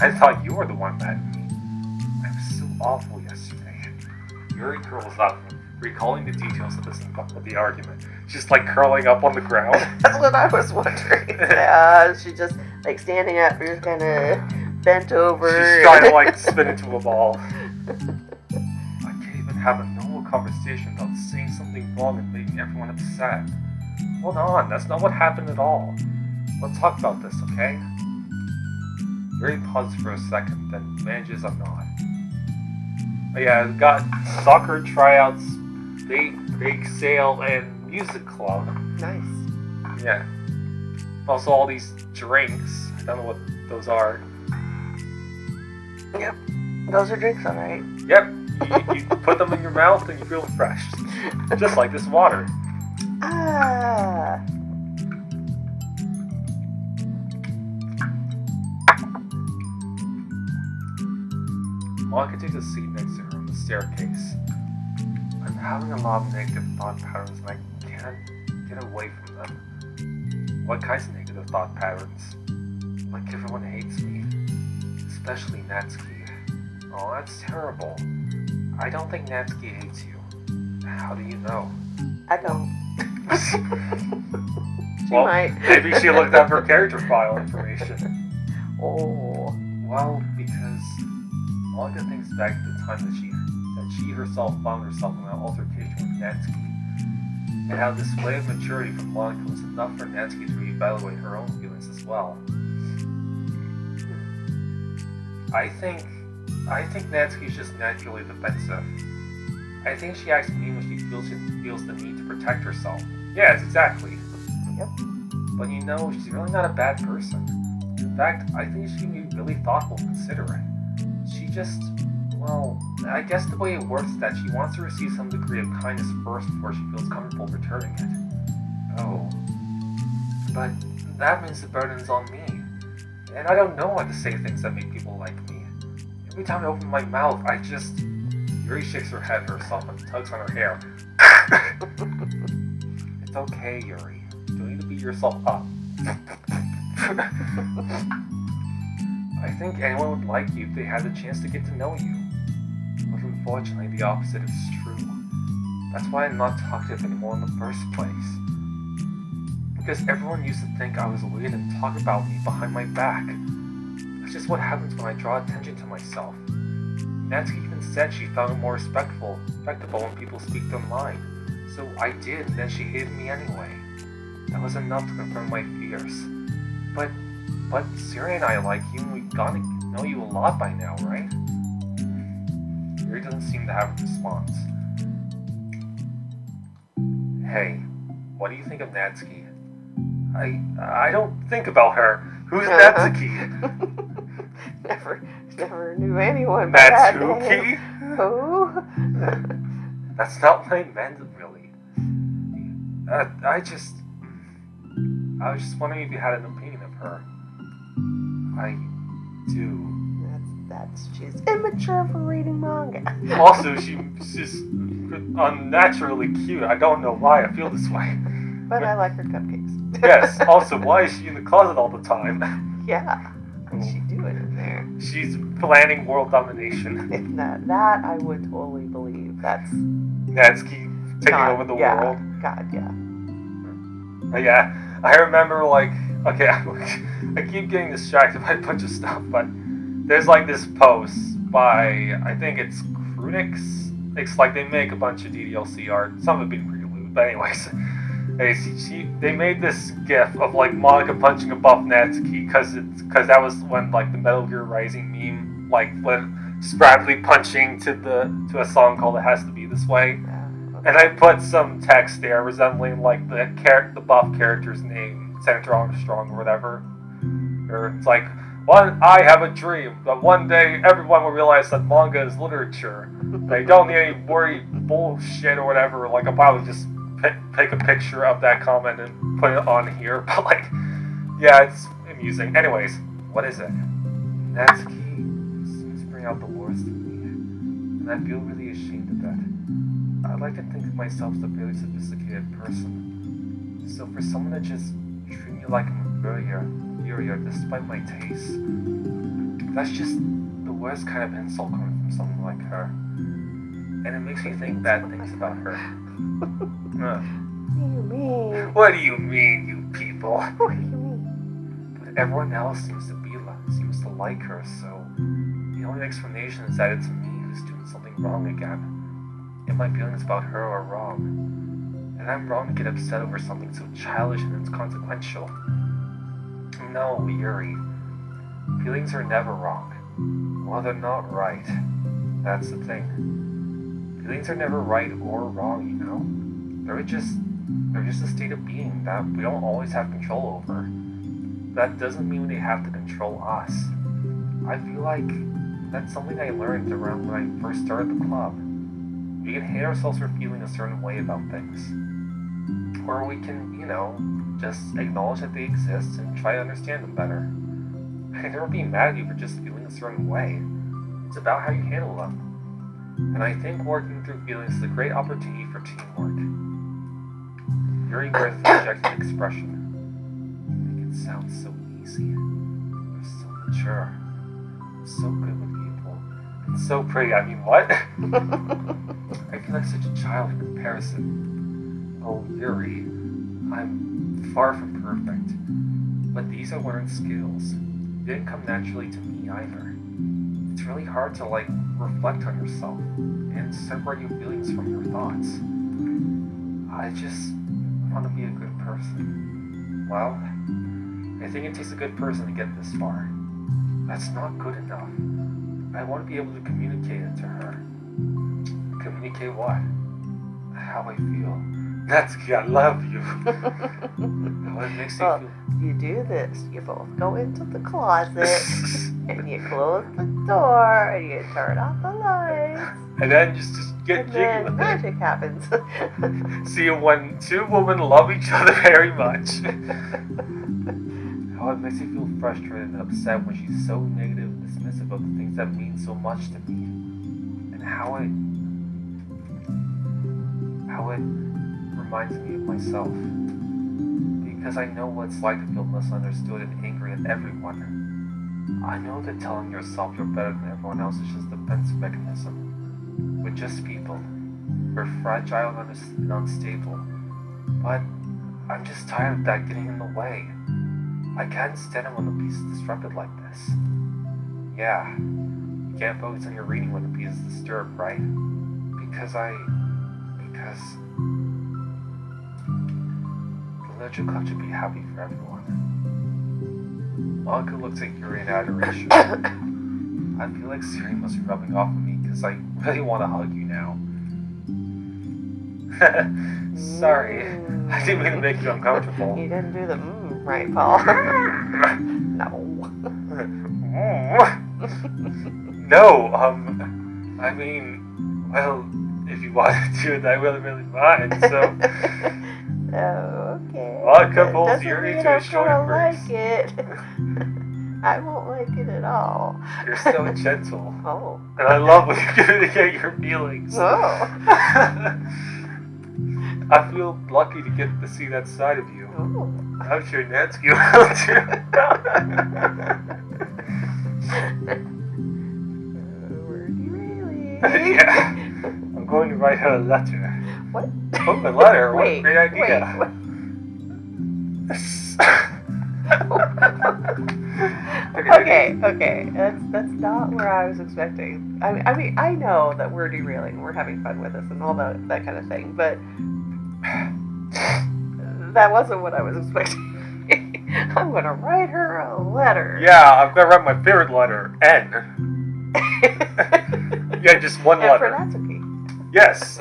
I thought you were the one mad at me. I was so awful yesterday. Yuri curls up, recalling the details of the argument. She's like curling up on the ground. That's what I was wondering. She's just like standing up, just kind of bent over. She's trying to like spin into a ball. I can't even have a normal conversation without saying something wrong and making everyone upset. Hold on, that's not what happened at all. Let's talk about this, okay? Yuri pauses for a second, then manages a nod. Oh yeah, I've got soccer tryouts, bake sale, and music club. Nice. Yeah. Also all these drinks. I don't know what those are. Yep. Those are drinks, alright. Yep. You put them in your mouth and you feel refreshed. Just like this water. Ah. Monica takes a seat next to her on the staircase. I'm having a lot of negative thought patterns and I can't get away from them. What kinds of negative thought patterns? Like everyone hates me. Especially Natsuki. Oh, that's terrible. I don't think Natsuki hates you. How do you know? I don't. She Well, might. Maybe she looked up her character file information. Oh. Well, because Monica thinks back to the time that she herself found herself in an altercation with Natsuki, and how this way of maturity from Monica was enough for Natsuki to reevaluate her own feelings as well. I think Natsuki's just naturally defensive. I think she acts mean when she feels the need to protect herself. Yes, exactly. Yep. But you know, she's really not a bad person. In fact, I think she can be really thoughtful and considerate. She just, well, I guess the way it works is that she wants to receive some degree of kindness first before she feels comfortable returning it. Oh. But that means the burden's on me. And I don't know how to say things that make people like me. Every time I open my mouth, I just... Yuri shakes her head herself and tugs on her hair. It's okay, Yuri. You don't need to beat yourself up. I think anyone would like you if they had the chance to get to know you. But unfortunately, the opposite is true. That's why I'm not talkative anymore in the first place. Because everyone used to think I was weird and talk about me behind my back. That's just what happens when I draw attention to myself. Natsuki even said she found it more respectable when people speak their mind. So I did, and then she hated me anyway. That was enough to confirm my fears. But Siri and I like you, and we've gotten to know you a lot by now, right? Yuri doesn't seem to have a response. Hey, what do you think of Natsuki? I don't think about her. Who's Natsuki? Never knew anyone by that Natsuki? name. Who? That's not what I meant, really. I was just wondering if you had an opinion of her. I do. She's immature for reading manga. Also, she's unnaturally cute. I don't know why I feel this way. But I like her cupcakes. Yes, also, why is she in the closet all the time? Yeah. What's she doing in there? She's planning world domination. That I would totally believe. That's Natsuki taking over the world. God, yeah. Yeah, I remember, like, okay, I keep getting distracted by a bunch of stuff, but there's like this post by, I think it's Krunix. It's like they make a bunch of DDLC art, some of it being pretty lewd, but anyways. They made this gif of like Monica punching above Natsuki because that was when like the Metal Gear Rising meme, like when Spradley punching to a song called "It Has to Be This Way," and I put some text there resembling like the buff character's name, Senator Armstrong or whatever. Or it's like, I have a dream that one day everyone will realize that manga is literature. They don't need any worry bullshit or whatever. Like I'll probably just take a picture of that comment and put it on here, but like, yeah, it's amusing. Anyways, what is it? Natsuki seems to bring out the worst in me, and I feel really ashamed of that. I'd like to think of myself as a fairly sophisticated person, so for someone to just treat me like I'm inferior despite my taste, that's just the worst kind of insult coming from someone like her, and it makes me think bad things about her. What do you mean? What do you mean, you people? What do you mean? But everyone else seems to like her, so the only explanation is that it's me who's doing something wrong again. If my feelings about her are wrong. And I'm wrong to get upset over something so childish and inconsequential. No, Yuri. Feelings are never wrong. Well, they're not right. That's the thing. Feelings are never right or wrong, you know? They're just a state of being that we don't always have control over. That doesn't mean they have to control us. I feel like that's something I learned around when I first started the club. We can hate ourselves for feeling a certain way about things. Or we can, just acknowledge that they exist and try to understand them better. I can never be mad at you for just feeling a certain way. It's about how you handle them. And I think working through feelings is a great opportunity for teamwork. Yuri wears the objective expression. You make it sound so easy. You're so mature. So good with people. And so pretty. I mean, what? I feel like such a child in comparison. Oh, Yuri. I'm far from perfect. But these are learned skills. They didn't come naturally to me either. It's really hard to, reflect on yourself and separate your feelings from your thoughts. I just want to be a good person. Well, I think it takes a good person to get this far. That's not good enough. I want to be able to communicate it to her. Communicate what? How I feel. That's key. I love you. How it makes you feel. You do this. You both go into the closet and you close the door and you turn off the lights. And then just get and jiggy then with magic happens. See, when two women love each other very much. How it makes you feel frustrated and upset when she's so negative and dismissive of the things that mean so much to me. And how it reminds me of myself. Because I know what it's like to feel misunderstood and angry at everyone. I know that telling yourself you're better than everyone else is just a defense mechanism. We're just people. We're fragile and unstable. But I'm just tired of that getting in the way. I can't stand it when the peace is disrupted like this. Yeah, you can't focus on your reading when the peace is disturbed, right? Because the literature club should be happy for everyone. Monica looks at Yuri in adoration. I feel like Siri must be rubbing off on me because I really want to hug you now. Sorry, I didn't mean to make you uncomfortable. You didn't do the right, Paul. No. No, I mean, well, if you wanted to do it, I really mind, so... Oh, okay. Monica pulls Yuri to his shoulder first. Like it. I won't like it at all. You're so gentle. Oh. And I love when you communicate your feelings. Oh. I feel lucky to get to see that side of you. Oh. I'm sure Nancy will too. Were you really? Yeah. I'm going to write her a letter. What? Oh, a letter? What Wait, a great idea. Wait, what? Okay. That's not where I was expecting. I mean, I know that we're derailing, we're having fun with this and all that kind of thing, but that wasn't what I was expecting. I'm gonna write her a letter. Yeah, I'm gonna write my favorite letter, N. Yeah, just one letter. And for Natsuki. Yes.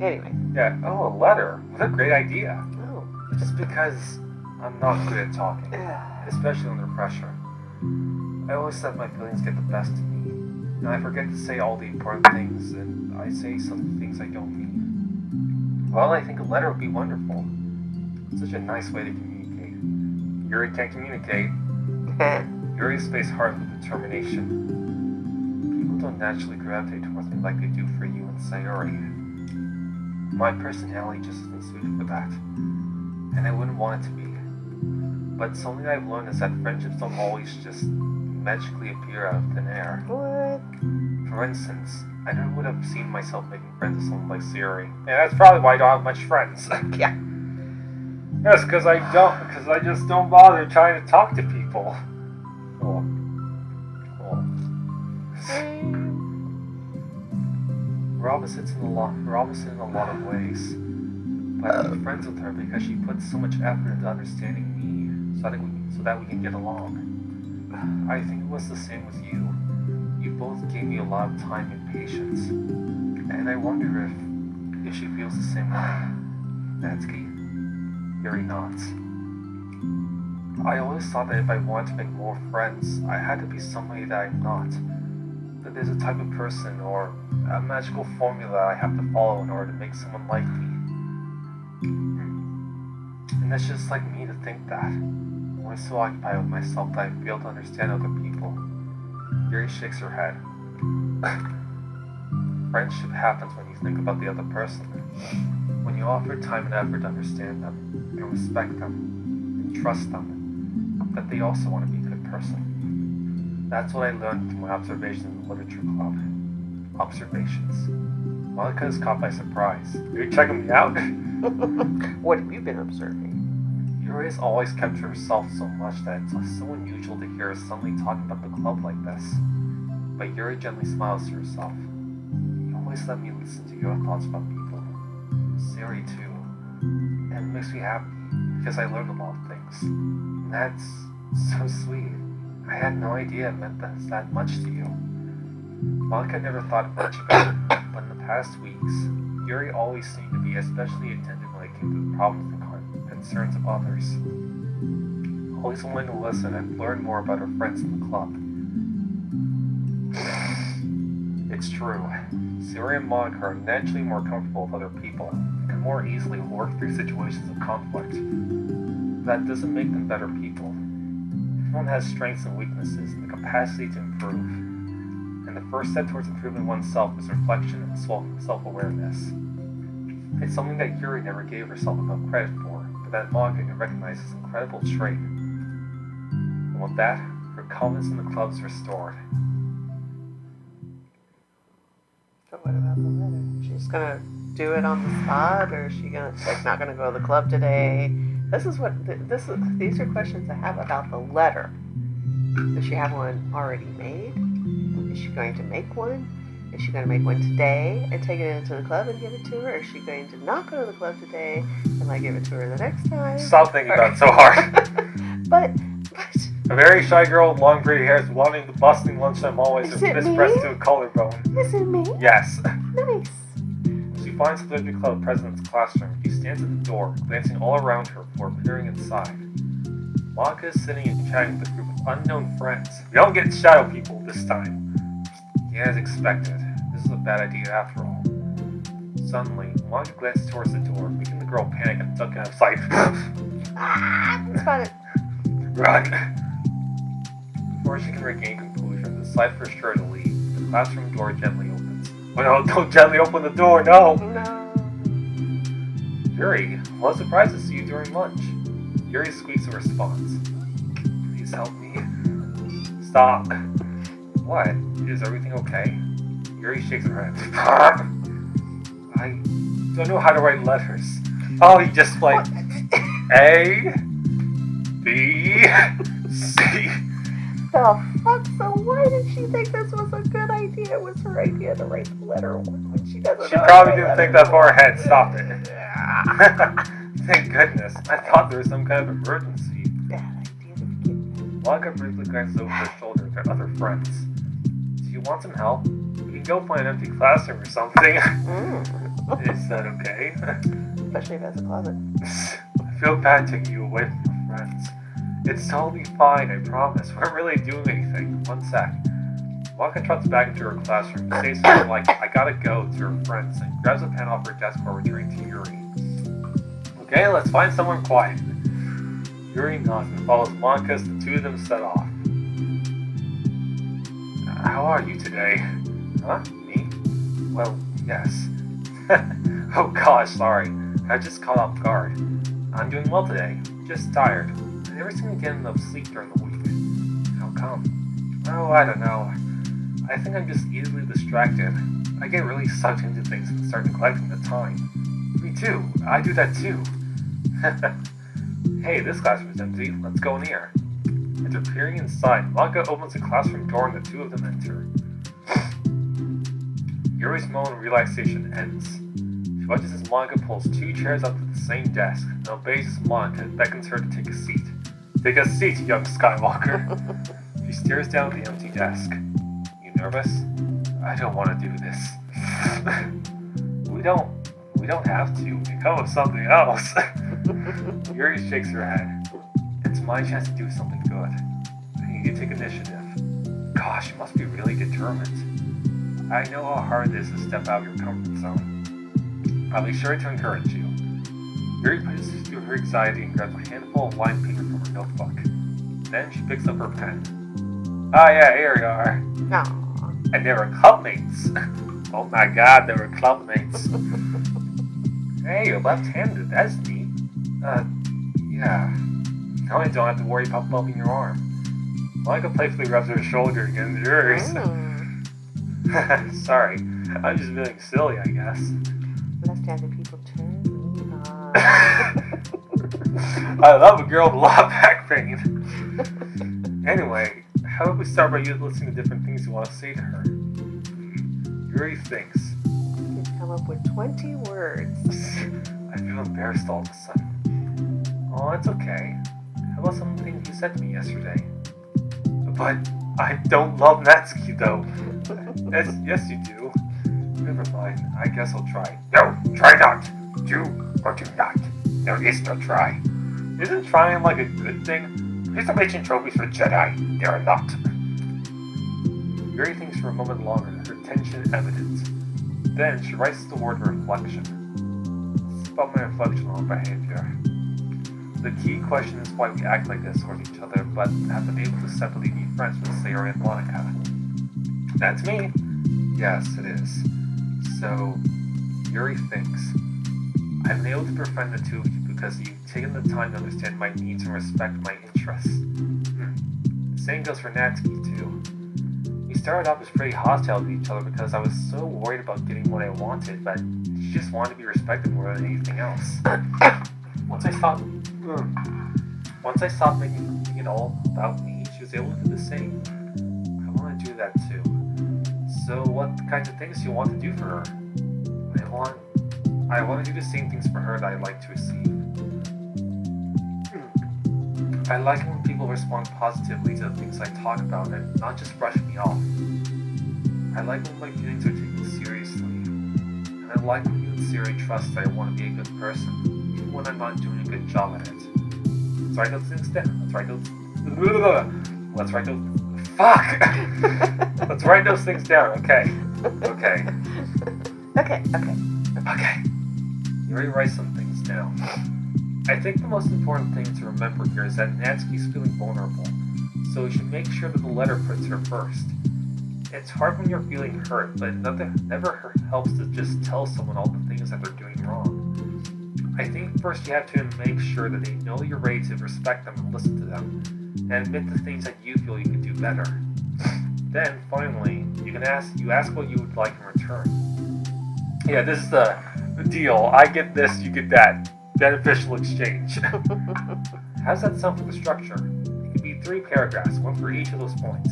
Anyway. Yeah. Oh, a letter. What a great idea. Oh. Just because I'm not good at talking, especially under pressure. I always let my feelings get the best of me, and I forget to say all the important things, and I say some things I don't mean. Well, I think a letter would be wonderful. It's such a nice way to communicate. Yuri can't communicate. Yuri's face hard with determination. People don't naturally gravitate towards me like they do for you and Sayori. My personality just isn't suited for that, and I wouldn't want it to be. But something I've learned is that friendships don't always just magically appear out of thin air. What? For instance, I never would have seen myself making friends with someone like Sayori. And that's probably why I don't have much friends. Yeah. Yes, because I just don't bother trying to talk to people. Cool. We're opposites in a lot of ways. But I'm friends with her because she puts so much effort into understanding me so that we can get along. I think it was the same with you. You both gave me a lot of time and patience. And I wonder if she feels the same way. Natsuki? Yuri nods. I always thought that if I wanted to make more friends, I had to be somebody that I'm not. That there's a type of person or a magical formula I have to follow in order to make someone like me. And it's just like me to think that. I'm always so occupied with myself that I fail to understand other people. Yuri shakes her head. Friendship happens when you think about the other person. When you offer time and effort to understand them, and respect them, and trust them, that they also want to be a good person. That's what I learned from my observations in the literature club. Observations. Monica is caught by surprise. Are you checking me out? What have you been observing? Yuri has always kept to herself so much that it's so unusual to hear her suddenly talking about the club like this. But Yuri gently smiles to herself. You always let me listen to your thoughts about people. Siri too. And it makes me happy because I learned a lot of things. And that's so sweet. I had no idea it meant that much to you. Monica never thought much about it, but in the past weeks, Yuri always seemed to be especially attentive when it came to the problems and concerns of others. Always willing to listen and learn more about her friends in the club. It's true. Siri and Monica are naturally more comfortable with other people and can more easily work through situations of conflict. That doesn't make them better people. Everyone has strengths and weaknesses and the capacity to improve. And the first step towards improving oneself is reflection and self-awareness. It's something that Yuri never gave herself enough credit for, but that Monica can recognize as an incredible trait. And with that, her confidence in the club is restored. So what about the letter? She's gonna do it on the spot, or is she not gonna go to the club today? These are questions I have about the letter. Does she have one already made? Is she going to make one? Is she going to make one today and take it into the club and give it to her? Or is she going to not go to the club today and give it to her the next time? Stop thinking about it so hard. but a very shy girl with long gray hair is wanting the bustling lunchtime hallways is and fist pressed to a collarbone. Is it me? Yes. Nice. She finds the literature club president's classroom. She stands at the door, glancing all around her before peering inside. Monica is sitting and chatting with a group of unknown friends. We don't get shadow people this time. Yeah, as expected. This is a bad idea after all. Suddenly, Monica glances towards the door, making the girl panic and duck out of sight. Spot it. Run! Before she can regain composure and decide for sure to leave, the classroom door gently opens. Oh no, don't gently open the door, no! No. Yuri, what a surprise to see you during lunch. Yuri squeaks a response. Please help me. Stop. What? Is everything okay? Yuri shakes her head. I don't know how to write letters. Oh, he just A, B, C. The fuck? So why did she think this was a good idea? It was her idea to write the letter when she doesn't She know probably didn't think that far ahead. Stop it. Thank goodness. I thought there was some kind of emergency. Bad idea to begin with. Monica briefly glances over her shoulder at other friends. Do you want some help? We can go find an empty classroom or something. Is that okay? Especially if it has a closet. I feel bad taking you away from your friends. It's totally fine, I promise. We weren't really doing anything. One sec. Monica trots back into her classroom, says something like, I gotta go, to her friends, and grabs a pen off her desk while returning to Yuri. Okay, let's find somewhere quiet. Yuri nods and follows Monica as the two of them set off. How are you today? Huh? Me? Well, yes. Oh gosh, sorry. I just caught off guard. I'm doing well today. Just tired. I never seem to get enough sleep during the week. How come? Oh, I don't know. I think I'm just easily distracted. I get really sucked into things and start neglecting the time. Me too. I do that too. Hey, this classroom is empty. Let's go in here. After peering inside, Monica opens the classroom door and the two of them enter. Yuri's moment of relaxation ends. She watches as Monica pulls 2 chairs up to the same desk and obeys as Monica beckons her to take a seat. Take a seat, young Skywalker. She stares down at the empty desk. You nervous? I don't want to do this. We don't have to. We can come up with something else. Yuri shakes her head. It's my chance to do something good. I need to take initiative. Gosh, you must be really determined. I know how hard it is to step out of your comfort zone. I'll be sure to encourage you. Yuri pushes through her anxiety and grabs a handful of line paper from her notebook. Then she picks up her pen. Ah, yeah, here we are. Aww. And they were clubmates. Oh my god, they were clubmates. Hey, you're left-handed. That's neat. Yeah. Now I don't have to worry about bumping your arm. Monica playfully rubs her shoulder against yours. Sorry, I'm just being silly, I guess. Left-handed people turn me on. I love a girl with a lot of back pain. Anyway, how about we start by you listening to different things you want to say to her? Yuri thinks. You can come up with 20 words. I feel embarrassed all of a sudden. Oh, it's okay. How about some things you said to me yesterday? But I don't love Natsuki, though. Yes, you do. Never mind. I guess I'll try. No, try not. Do or do not. There is no try. Isn't trying like a good thing? Participation trophies for Jedi. They are not. Yuri thinks for a moment longer, her tension evident. Then she writes the word reflection. This is about my reflection on behavior. The key question is why we act like this towards each other, but have been able to separately be friends with Sayori and Monica. That's me. Yes, it is. So, Yuri thinks, I've been able to befriend the two of you because you've taken the time to understand my needs and respect my interests. The same goes for Natsuki, too. We started off as pretty hostile to each other because I was so worried about getting what I wanted, but she just wanted to be respected more than anything else. Once I stopped making it all about me, she was able to do the same. I want to do that too. So what kinds of things do you want to do for her? I want to do the same things for her that I like to receive. I like it when people respond positively to the things I talk about and not just brush me off. I like when my feelings are taken seriously. And I like when you and Siri trust that I want to be a good person, even when I'm not doing a good job at it. Let's write those things down. Let's write those things down, okay? Okay. Yuri writes some things down. I think the most important thing to remember here is that Natsuki's feeling vulnerable, so we should make sure that the letter puts her first. It's hard when you're feeling hurt, but it never helps to just tell someone all the things that they're doing wrong. I think first you have to make sure that they know you're ready to respect them and listen to them, and admit the things that you feel you could do better. Then, finally, you ask what you would like in return. Yeah, this is the deal. I get this, you get that. Beneficial exchange. How's that sound for the structure? It could be 3 paragraphs, one for each of those points.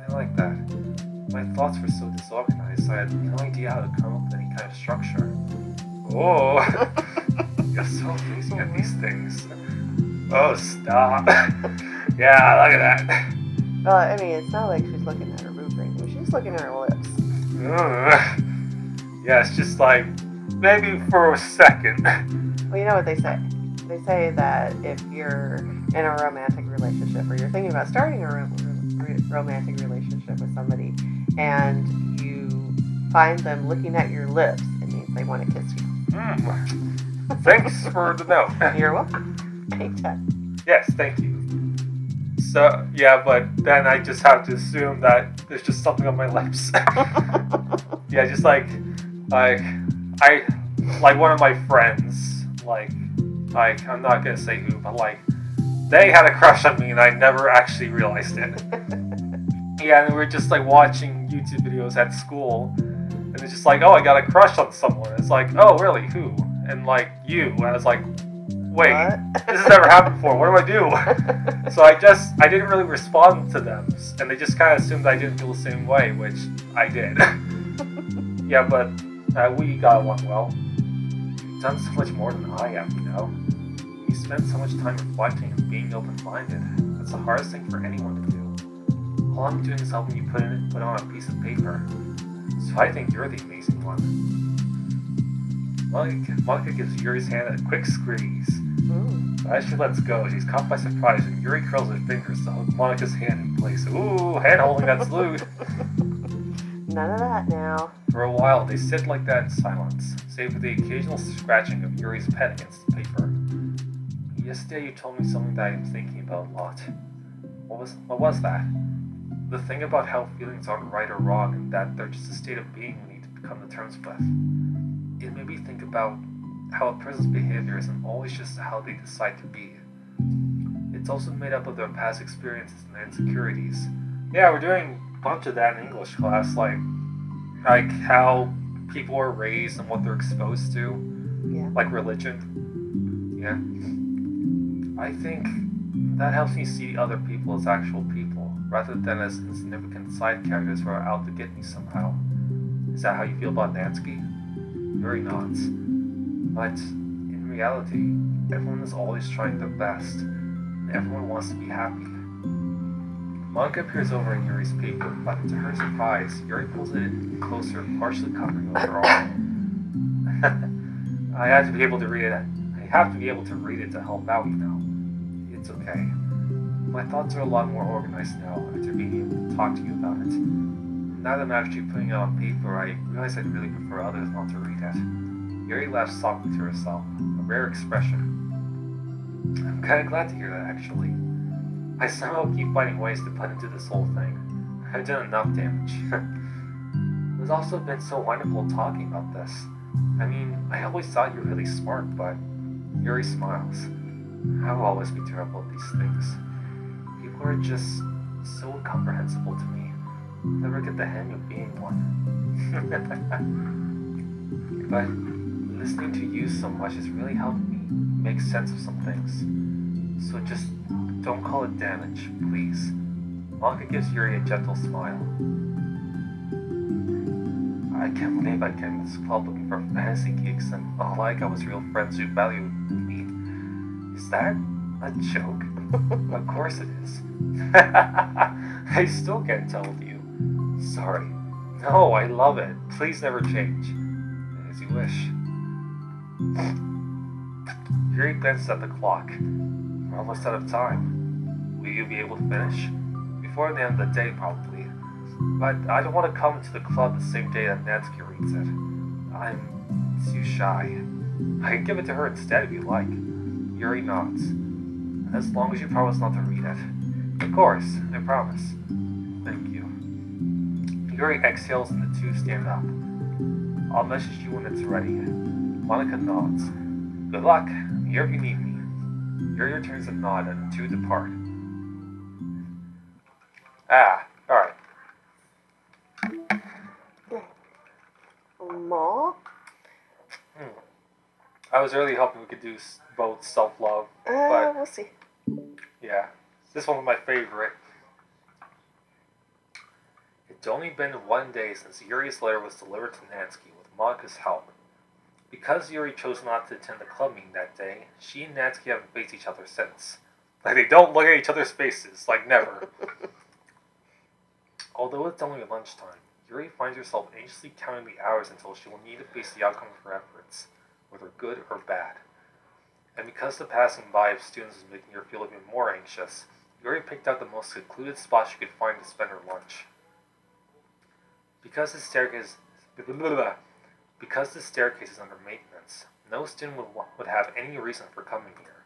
I like that. My thoughts were so disorganized, I had no idea how to come up with any kind of structure. Oh, you're so amazing at these things. Oh, stop. Yeah, look at that. Well, I mean, it's not like she's looking at her roof right now. She's looking at her lips. Yeah, it's just like, maybe for a second. Well, you know what they say. They say that if you're in a romantic relationship or you're thinking about starting a romantic relationship with somebody and you find them looking at your lips, it means they want to kiss you. Thanks for the note. You're welcome. Anytime. Yes, thank you. So, yeah, but then I just have to assume that there's just something on my lips. Yeah, just like one of my friends, I'm not gonna say who, but they had a crush on me and I never actually realized it. Yeah, and we were just watching YouTube videos at school, and it's just oh, I got a crush on someone. It's oh, really, who? And you, and I was wait, what? This has never happened before, what do I do? So I didn't really respond to them, and they just kind of assumed I didn't feel the same way, which I did. Yeah, but we got along well. You've done so much more than I have, you know. You spend so much time reflecting and being open-minded. That's the hardest thing for anyone to do. All I'm doing is helping you put it on a piece of paper. So I think you're the amazing one. Monica gives Yuri's hand a quick squeeze. As she lets go, she's caught by surprise and Yuri curls her fingers to hook Monica's hand in place. Ooh, hand holding that's lewd. None of that now. For a while, they sit like that in silence, save for the occasional scratching of Yuri's pen against the paper. Yesterday you told me something that I'm thinking about a lot. What was that? The thing about how feelings aren't right or wrong and that they're just a state of being we need to come to terms with. It made me think about how a person's behavior isn't always just how they decide to be. It's also made up of their past experiences and insecurities. Yeah, we're doing a bunch of that in English class, like how people are raised and what they're exposed to, Yeah. like religion. Yeah. I think that helps me see other people as actual people, rather than as insignificant side characters who are out to get me somehow. Is that how you feel about Nansky? Yuri nods. But in reality, everyone is always trying their best, and everyone wants to be happy. Monica peers over at Yuri's paper, but to her surprise, Yuri pulls it in closer, partially covering over her arm. I have to be able to read it to help out, you know. It's okay. My thoughts are a lot more organized now after being able to talk to you about it. Now that I'm actually putting it on paper, I realize I'd really prefer others not to read it. Yuri laughs softly to herself, a rare expression. I'm kind of glad to hear that, actually. I somehow keep finding ways to put into this whole thing. I've done enough damage. It's also been so wonderful talking about this. I mean, I always thought you were really smart, but Yuri smiles. I will always be terrible at these things. People are just so incomprehensible to me. I'll never get the hang of being one. But listening to you so much has really helped me make sense of some things. So just don't call it damage, please. Monica gives Yuri a gentle smile. I can't believe I came to this club looking for fantasy geeks and all I got was real friends who value me. Is that a joke? Of course it is. I still can't tell with you. Sorry. No, I love it. Please never change. As you wish. Yuri glances at the clock. We're almost out of time. Will you be able to finish? Before the end of the day, probably. But I don't want to come to the club the same day that Natsuki reads it. I'm too shy. I can give it to her instead if you like. Yuri nods. As long as you promise not to read it. Of course, I promise. Thank you. Yuri exhales and the two stand up. I'll message you when it's ready. Monica nods. Good luck. I'm here if you need me. Yuri returns a nod and the two depart. Alright. Ma? I was really hoping we could do both self-love, but We'll see. yeah, this one was my favorite. It's only been 1 day since Yuri's letter was delivered to Natsuki with Monica's help. Because Yuri chose not to attend the club meeting that day, she and Natsuki haven't faced each other since. Like, they don't look at each other's faces, like never. Although it's only lunchtime, Yuri finds herself anxiously counting the hours until she will need to face the outcome of her efforts, whether good or bad. And because the passing by of students is making her feel even more anxious, Yuri picked out the most secluded spot she could find to spend her lunch. Because the staircase is under maintenance, no student would have any reason for coming here.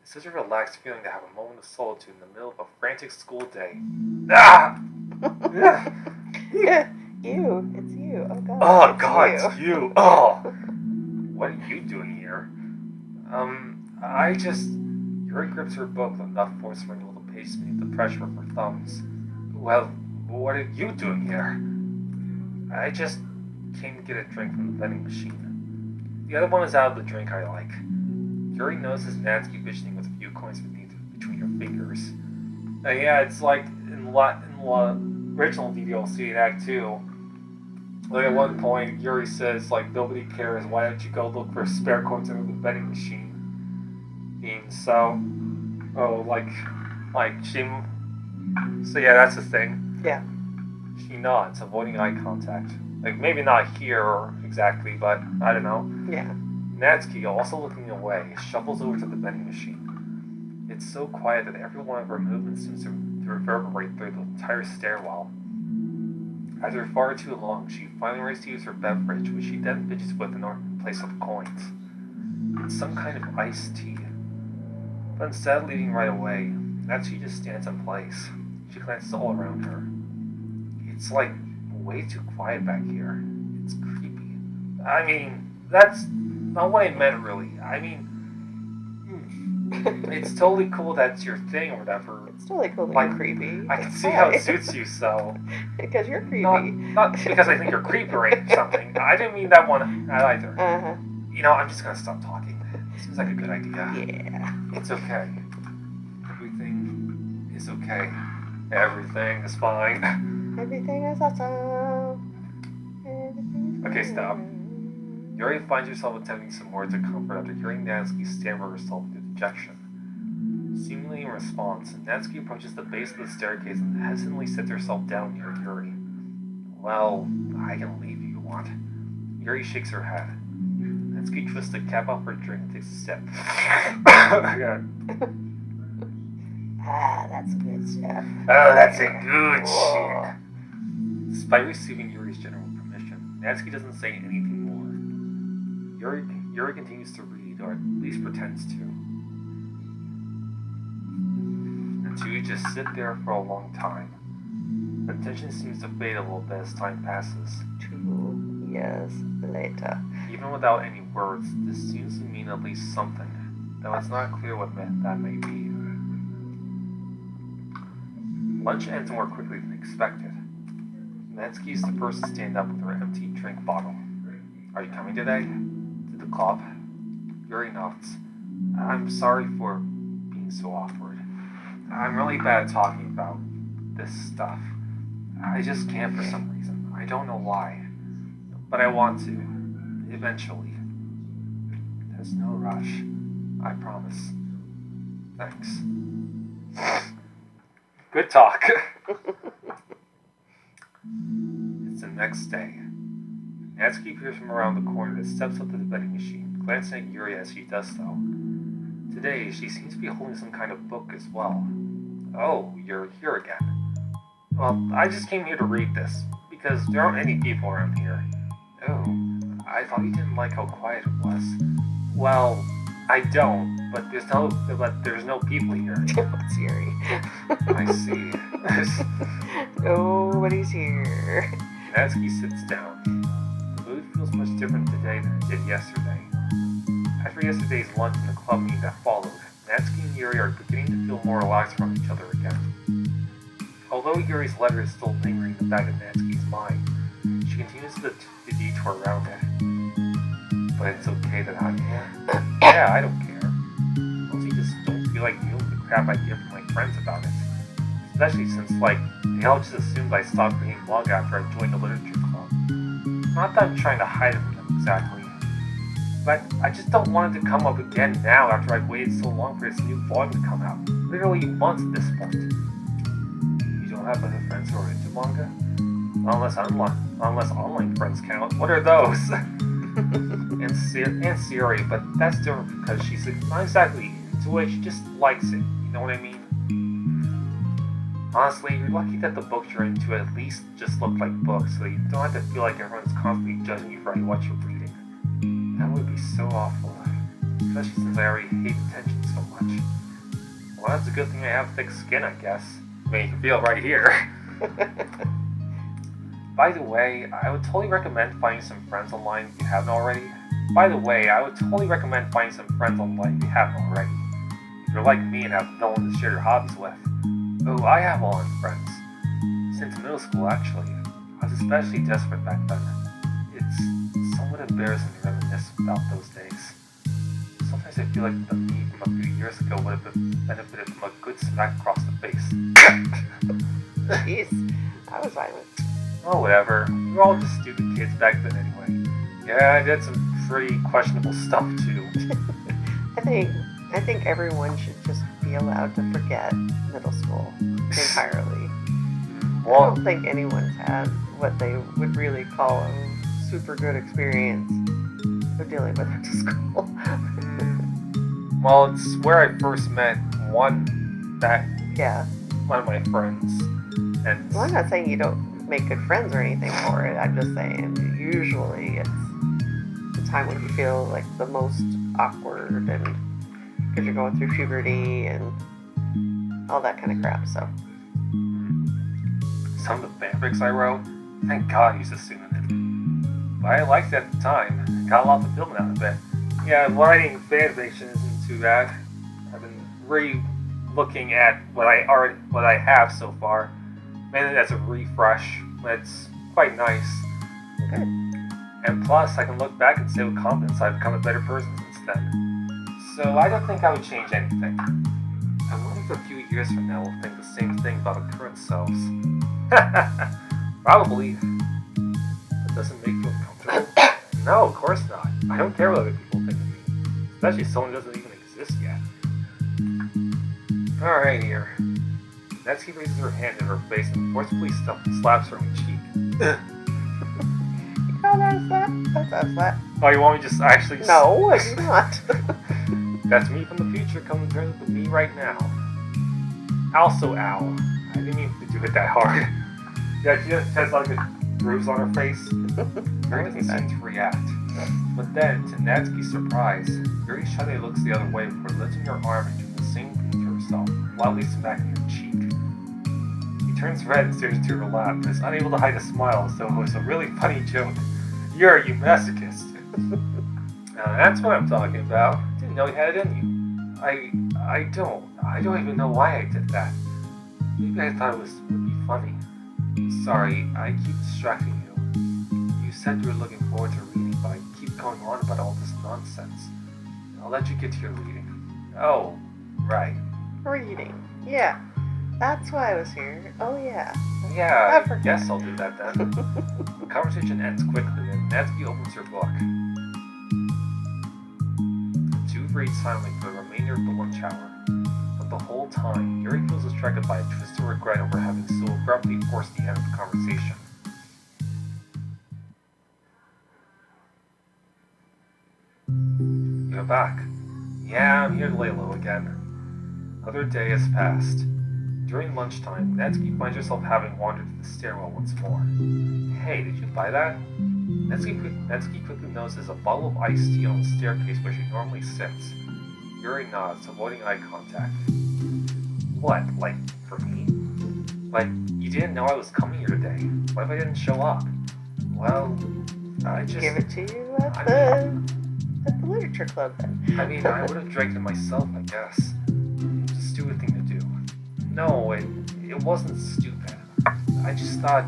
It's such a relaxed feeling to have a moment of solitude in the middle of a frantic school day. Ah! Yeah, you. It's you. Oh god. Oh god, it's you. Oh! What are you doing here? Yuri grips her book with enough force to wrinkle the pages beneath the pressure of her thumbs. Well, what are you doing here? I just came to get a drink from the vending machine. The other one is out of the drink I like. Yuri notices Natsuki fidgeting with a few coins between her fingers. Yeah, it's like in the original DDLC in Act 2. Like at one point, Yuri says, like, nobody cares. Why don't you go look for spare coins under the vending machine? Being so, oh, like she. So yeah, that's the thing. Yeah. She nods, avoiding eye contact. Like maybe not here exactly, but I don't know. Yeah. Natsuki, also looking away, shuffles over to the vending machine. It's so quiet that every one of her movements seems to reverberate through the entire stairwell. After far too long, she finally receives her beverage, which she then fidgets with in place of coins. It's some kind of iced tea. But instead of leaving right away, Natsuki just stands in place. She glances all around her. It's like way too quiet back here. It's creepy. I mean, that's not what I meant really. I mean, it's totally cool that's your thing or whatever. It's totally cool that Like, you're creepy. I can see how it suits you, so. Because you're creepy. Not because I think you're creepy or something. I didn't mean that one either. Uh-huh. You know, I'm just gonna stop talking. Seems like a good idea. Yeah. It's okay. Everything is okay. Everything is fine. Everything is awesome. Okay, stop. Yuri finds herself attempting some words of comfort after hearing Natsuki stammer herself into dejection. Seemingly in response, Natsuki approaches the base of the staircase and hesitantly sits herself down near Yuri. Well, I can leave if you want. Yuri shakes her head. Natsuki twists the cap off her drink and takes a sip. Ah, that's good stuff. Oh, that's a good shit. Despite receiving Yuri's general permission, Natsuki doesn't say anything more. Yuri continues to read, or at least pretends to. The two just sit there for a long time. The tension seems to fade a little bit as time passes. 2 years later. Even without any words, this seems to mean at least something, though it's not clear what that may be. Lunch ends more quickly than expected. Natsuki is the first to stand up with her empty drink bottle. Are you coming today? To the club? Yuri nods. I'm sorry for being so awkward. I'm really bad at talking about this stuff. I just can't for some reason. I don't know why. But I want to. Eventually. There's no rush. I promise. Thanks. Good talk. It's the next day. Natsuki appears from around the corner and steps up to the vending machine, glancing at Yuri as she does so. Today, she seems to be holding some kind of book as well. Oh, you're here again. Well, I just came here to read this, because there aren't any people around here. Oh, I thought you didn't like how quiet it was. Well, I don't, but there's no people here. It's Yuri. I see. Nobody's here. Natsuki sits down. The mood feels much different today than it did yesterday. After yesterday's lunch and the club meeting that followed, Natsuki and Yuri are beginning to feel more relaxed from each other again. Although Yuri's letter is still lingering in the back of Natsuki's mind, she continues to detour around it. But it's okay that I'm here. Yeah, I don't care. Mostly just don't feel like dealing with the crap I get from my friends about it. Especially since, they all just assumed I stopped reading manga after I joined the literature club. Not that I'm trying to hide it from them exactly. But I just don't want it to come up again now after I've waited so long for this new volume to come out. Literally months at this point. You don't have other friends who are into manga? Unless online friends count. What are those? and Siri, but that's different because she's not exactly into it, she just likes it. You know what I mean? Honestly, you're lucky that the books you're into at least just look like books, so you don't have to feel like everyone's constantly judging you for what you're reading. That would be so awful. Especially since I already hate attention so much. Well, that's a good thing I have thick skin, I guess. I mean, you can feel it right here. By the way, I would totally recommend finding some friends online if you haven't already. If you're like me and have no one to share your hobbies with. Oh, I have online friends. Since middle school, actually. I was especially desperate back then. It's somewhat embarrassing to reminisce about those days. Sometimes I feel like the me from a few years ago would have benefited from a good smack across the face. Jeez, that was violent. Oh, whatever. We were all just stupid kids back then anyway. Yeah, I did some pretty questionable stuff too. I think everyone should just be allowed to forget middle school entirely. I Well, don't think anyone's had what they would really call a super good experience of dealing with it to school. well, it's where I first met one Yeah. of my friends, and Well, I'm not saying you don't make good friends or anything for it. I'm just saying usually it's the time when you feel like the most awkward and because you're going through puberty and all that kind of crap. So some of the fanfics I wrote, thank God I used a pseudonym. But I liked it at the time. Got a lot of fulfillment out of it. Yeah, writing fanfiction isn't too bad. I've been re-looking at what I have so far. Mainly as a refresh. It's quite nice. good. And plus, I can look back and say with confidence I've become a better person since then. So I don't think I would change anything. I wonder if a few years from now we'll think the same thing about our current selves. Probably. That doesn't make you uncomfortable? No, of course not. I don't care what other people think of me. Especially if someone doesn't even exist yet. Alright here. Netsky raises her hand in her face and forcefully slaps her on the cheek. Oh, that's that. That's that. Oh, you want me to just actually... No, it's not. That's me from the future coming to with me right now. Also, ow. I didn't mean to do it that hard. Yeah, she just has like a bruise on her face. Yuri doesn't seem to react. But then, to Natsuki's surprise, Yuri shyly looks the other way before lifting her arm and doing the same thing to herself, loudly smacking her cheek. He turns red and stares into her lap, but is unable to hide a smile as though it was a really funny joke. Yuri, you masochist. That's what I'm talking about. Didn't know you had it in you. I don't even know why I did that. Maybe I thought it would be funny. Sorry, I keep distracting you. You said you were looking forward to reading, but I keep going on about all this nonsense. I'll let you get to your reading. Oh, right. Reading. Yeah. That's why I was here. Oh, yeah. Yeah, I guess I'll do that then. The conversation ends quickly, and Natsuki opens her book. The two read silently for the remainder of the lunch hour. But the whole time, Yuri feels distracted by a twisted regret over having so abruptly forced the end of the conversation. You're back. Yeah, I'm here to lay low again. Another day has passed. During lunchtime, Natsuki finds herself having wandered to the stairwell once more. Hey, did you buy that? Natsuki quickly notices a bottle of iced tea on the staircase where she normally sits. Yuri nods, avoiding eye contact. What, like, for me? Like, you didn't know I was coming here today. What if I didn't show up? Well, I just... Give it to you at the literature club then. I mean, I would have drank it myself, I guess. It's a stupid thing to do. No, it wasn't stupid. I just thought...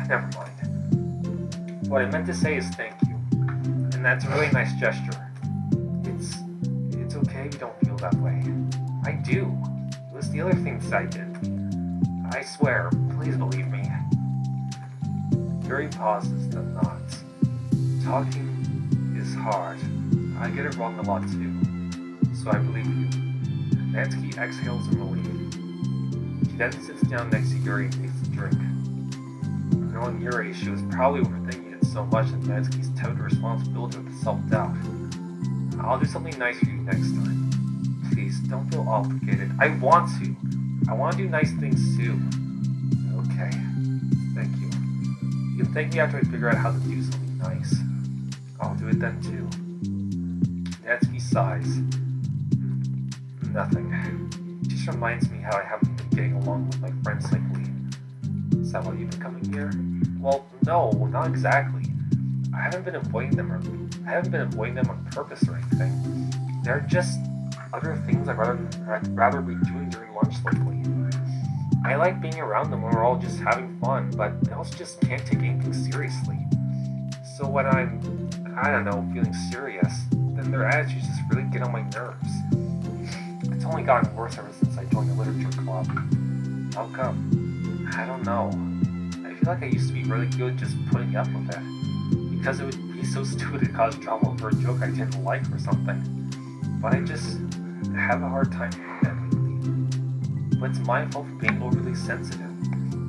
Never mind. What I meant to say is thank you. And that's a really nice gesture. It's okay if you don't feel that way. I do. It was the other things I did. I swear, please believe me. Yuri pauses, then nods. Talking is hard. I get it wrong a lot too. So I believe you. Natsuki exhales in relief. She then sits down next to Yuri and takes a drink. Knowing Yuri, she was probably overthinking it so much that Natsuki's touted responsibility with self-doubt. I'll do something nice for you next time. Please, don't feel obligated. I want to. I want to do nice things too. Okay. Thank you. You can thank me after I figure out how to do something nice. I'll do it then too. Natsuki sighs. Nothing. It just reminds me how I haven't been getting along with my friends lately. Is that why you've been coming here? Well, no, not exactly. I haven't been avoiding them on purpose or anything. They're just other things I'd rather be doing during lunch lately. I like being around them when we're all just having fun, but I also just can't take anything seriously. So when I'm, I don't know, feeling serious, then their attitudes just really get on my nerves. It's only gotten worse ever since I joined the literature club. How come? I don't know. I feel like I used to be really good just putting up with it. Because it would be so stupid to cause drama over a joke I didn't like or something. But I just have a hard time doing that lately. But it's my fault for being overly sensitive.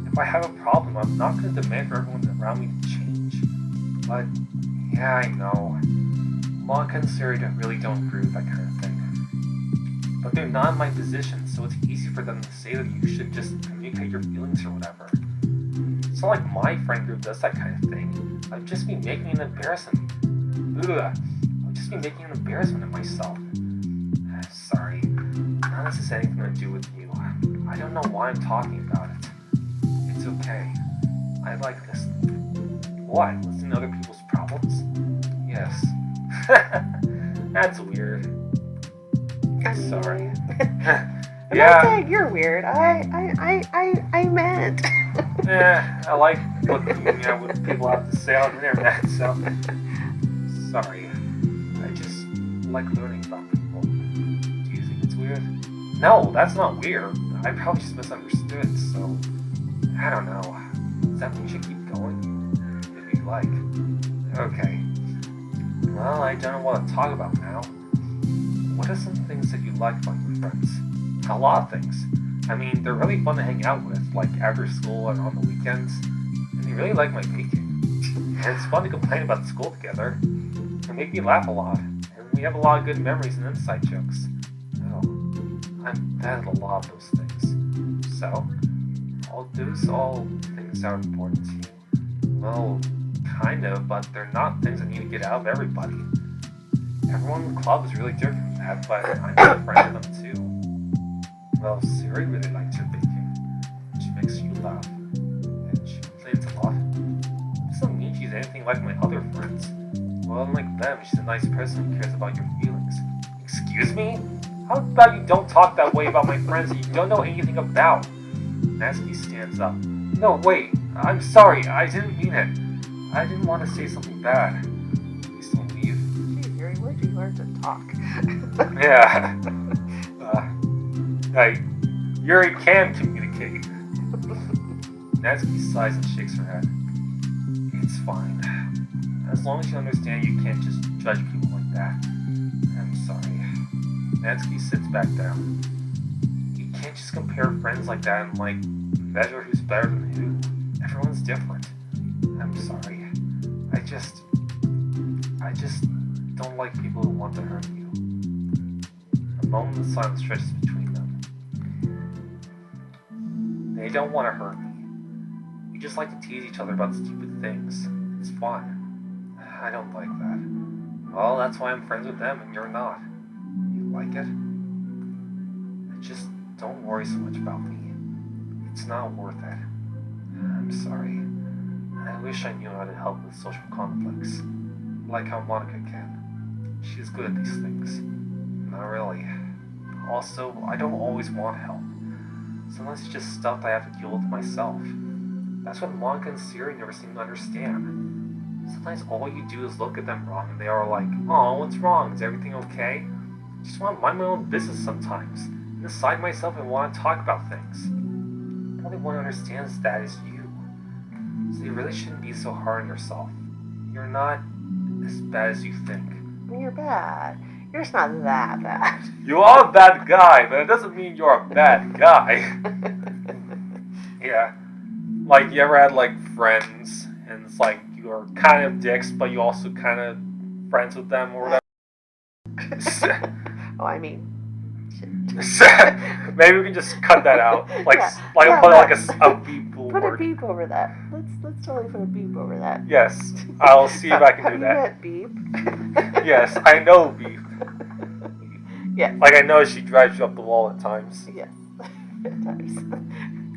If I have a problem, I'm not going to demand for everyone around me to change. But, yeah, I know. Monica and Siri really don't agree with that kind of thing. But they're not in my position, so it's easy for them to say that you should just communicate your feelings or whatever. It's not like my friend group does that kind of thing. I'd just be making an embarrassment. I'd just be making an embarrassment of myself. Sorry. None of this has anything to do with you. I don't know why I'm talking about it. It's okay. I like this. What? Listening to other people's problems? Yes. That's weird. Sorry. I'm not saying you're weird. I meant. I like looking at what people have to say on the internet, so sorry. I just like learning about people. Do you think it's weird? No, that's not weird. I probably just misunderstood, so I don't know. Does that mean we should keep going? If you'd like. Okay. Well, I don't know what to talk about now. What are some things that you like about your friends? A lot of things. I mean, they're really fun to hang out with, like after school and on the weekends. And they really like my baking. And it's fun to complain about school together. They make me laugh a lot. And we have a lot of good memories and inside jokes. Oh, I'm bad at a lot of those things. So, all those things that are important to you. Well, kind of, but they're not things I need to get out of everybody. Everyone in the club is really different from that, but I'm a friend with them too. Well, Siri really likes her baking. She makes you laugh. And she complains a lot. That doesn't mean she's anything like my other friends. Well, unlike them, she's a nice person who cares about your feelings. Excuse me? How about you don't talk that way about my friends that you don't know anything about? Nasky stands up. No, wait. I'm sorry. I didn't mean it. I didn't want to say something bad. Please don't leave. Gee, Yuri, where'd you learn to talk? Yeah. Yuri can communicate. Natsuki sighs and shakes her head. It's fine. As long as you understand you can't just judge people like that. I'm sorry. Natsuki sits back down. You can't just compare friends like that and, measure who's better than who. Everyone's different. I'm sorry. I just don't like people who want to hurt you. A moment of silence stretches between them. They don't want to hurt me. We just like to tease each other about stupid things. It's fun. I don't like that. Well, that's why I'm friends with them and you're not. You like it? Just don't worry so much about me. It's not worth it. I'm sorry. I wish I knew how to help with social conflicts. Like how Monica can. She's good at these things. Not really. Also, I don't always want help. Sometimes it's just stuff that I have to deal with myself. That's what Monica and Siri never seem to understand. Sometimes all you do is look at them wrong and they are like, "Oh, what's wrong? Is everything okay?" I just want to mind my own business sometimes. And decide myself and want to talk about things. The only one who understands that is you. So you really shouldn't be so hard on yourself. You're not as bad as you think. You're bad. You're just not that bad. You are a bad guy, but it doesn't mean you're a bad guy. Yeah. Like, you ever had, friends, and it's like, you're kind of dicks, but you also kind of friends with them, or whatever? Oh, I mean... Maybe we can just cut that out. Put a beep over. Put a beep over that. Let's totally put a beep over that. Yes, I'll see if I can do that. Have you met beep? Yes, I know beep. Yeah. I know she drives you up the wall at times. Yes, at times.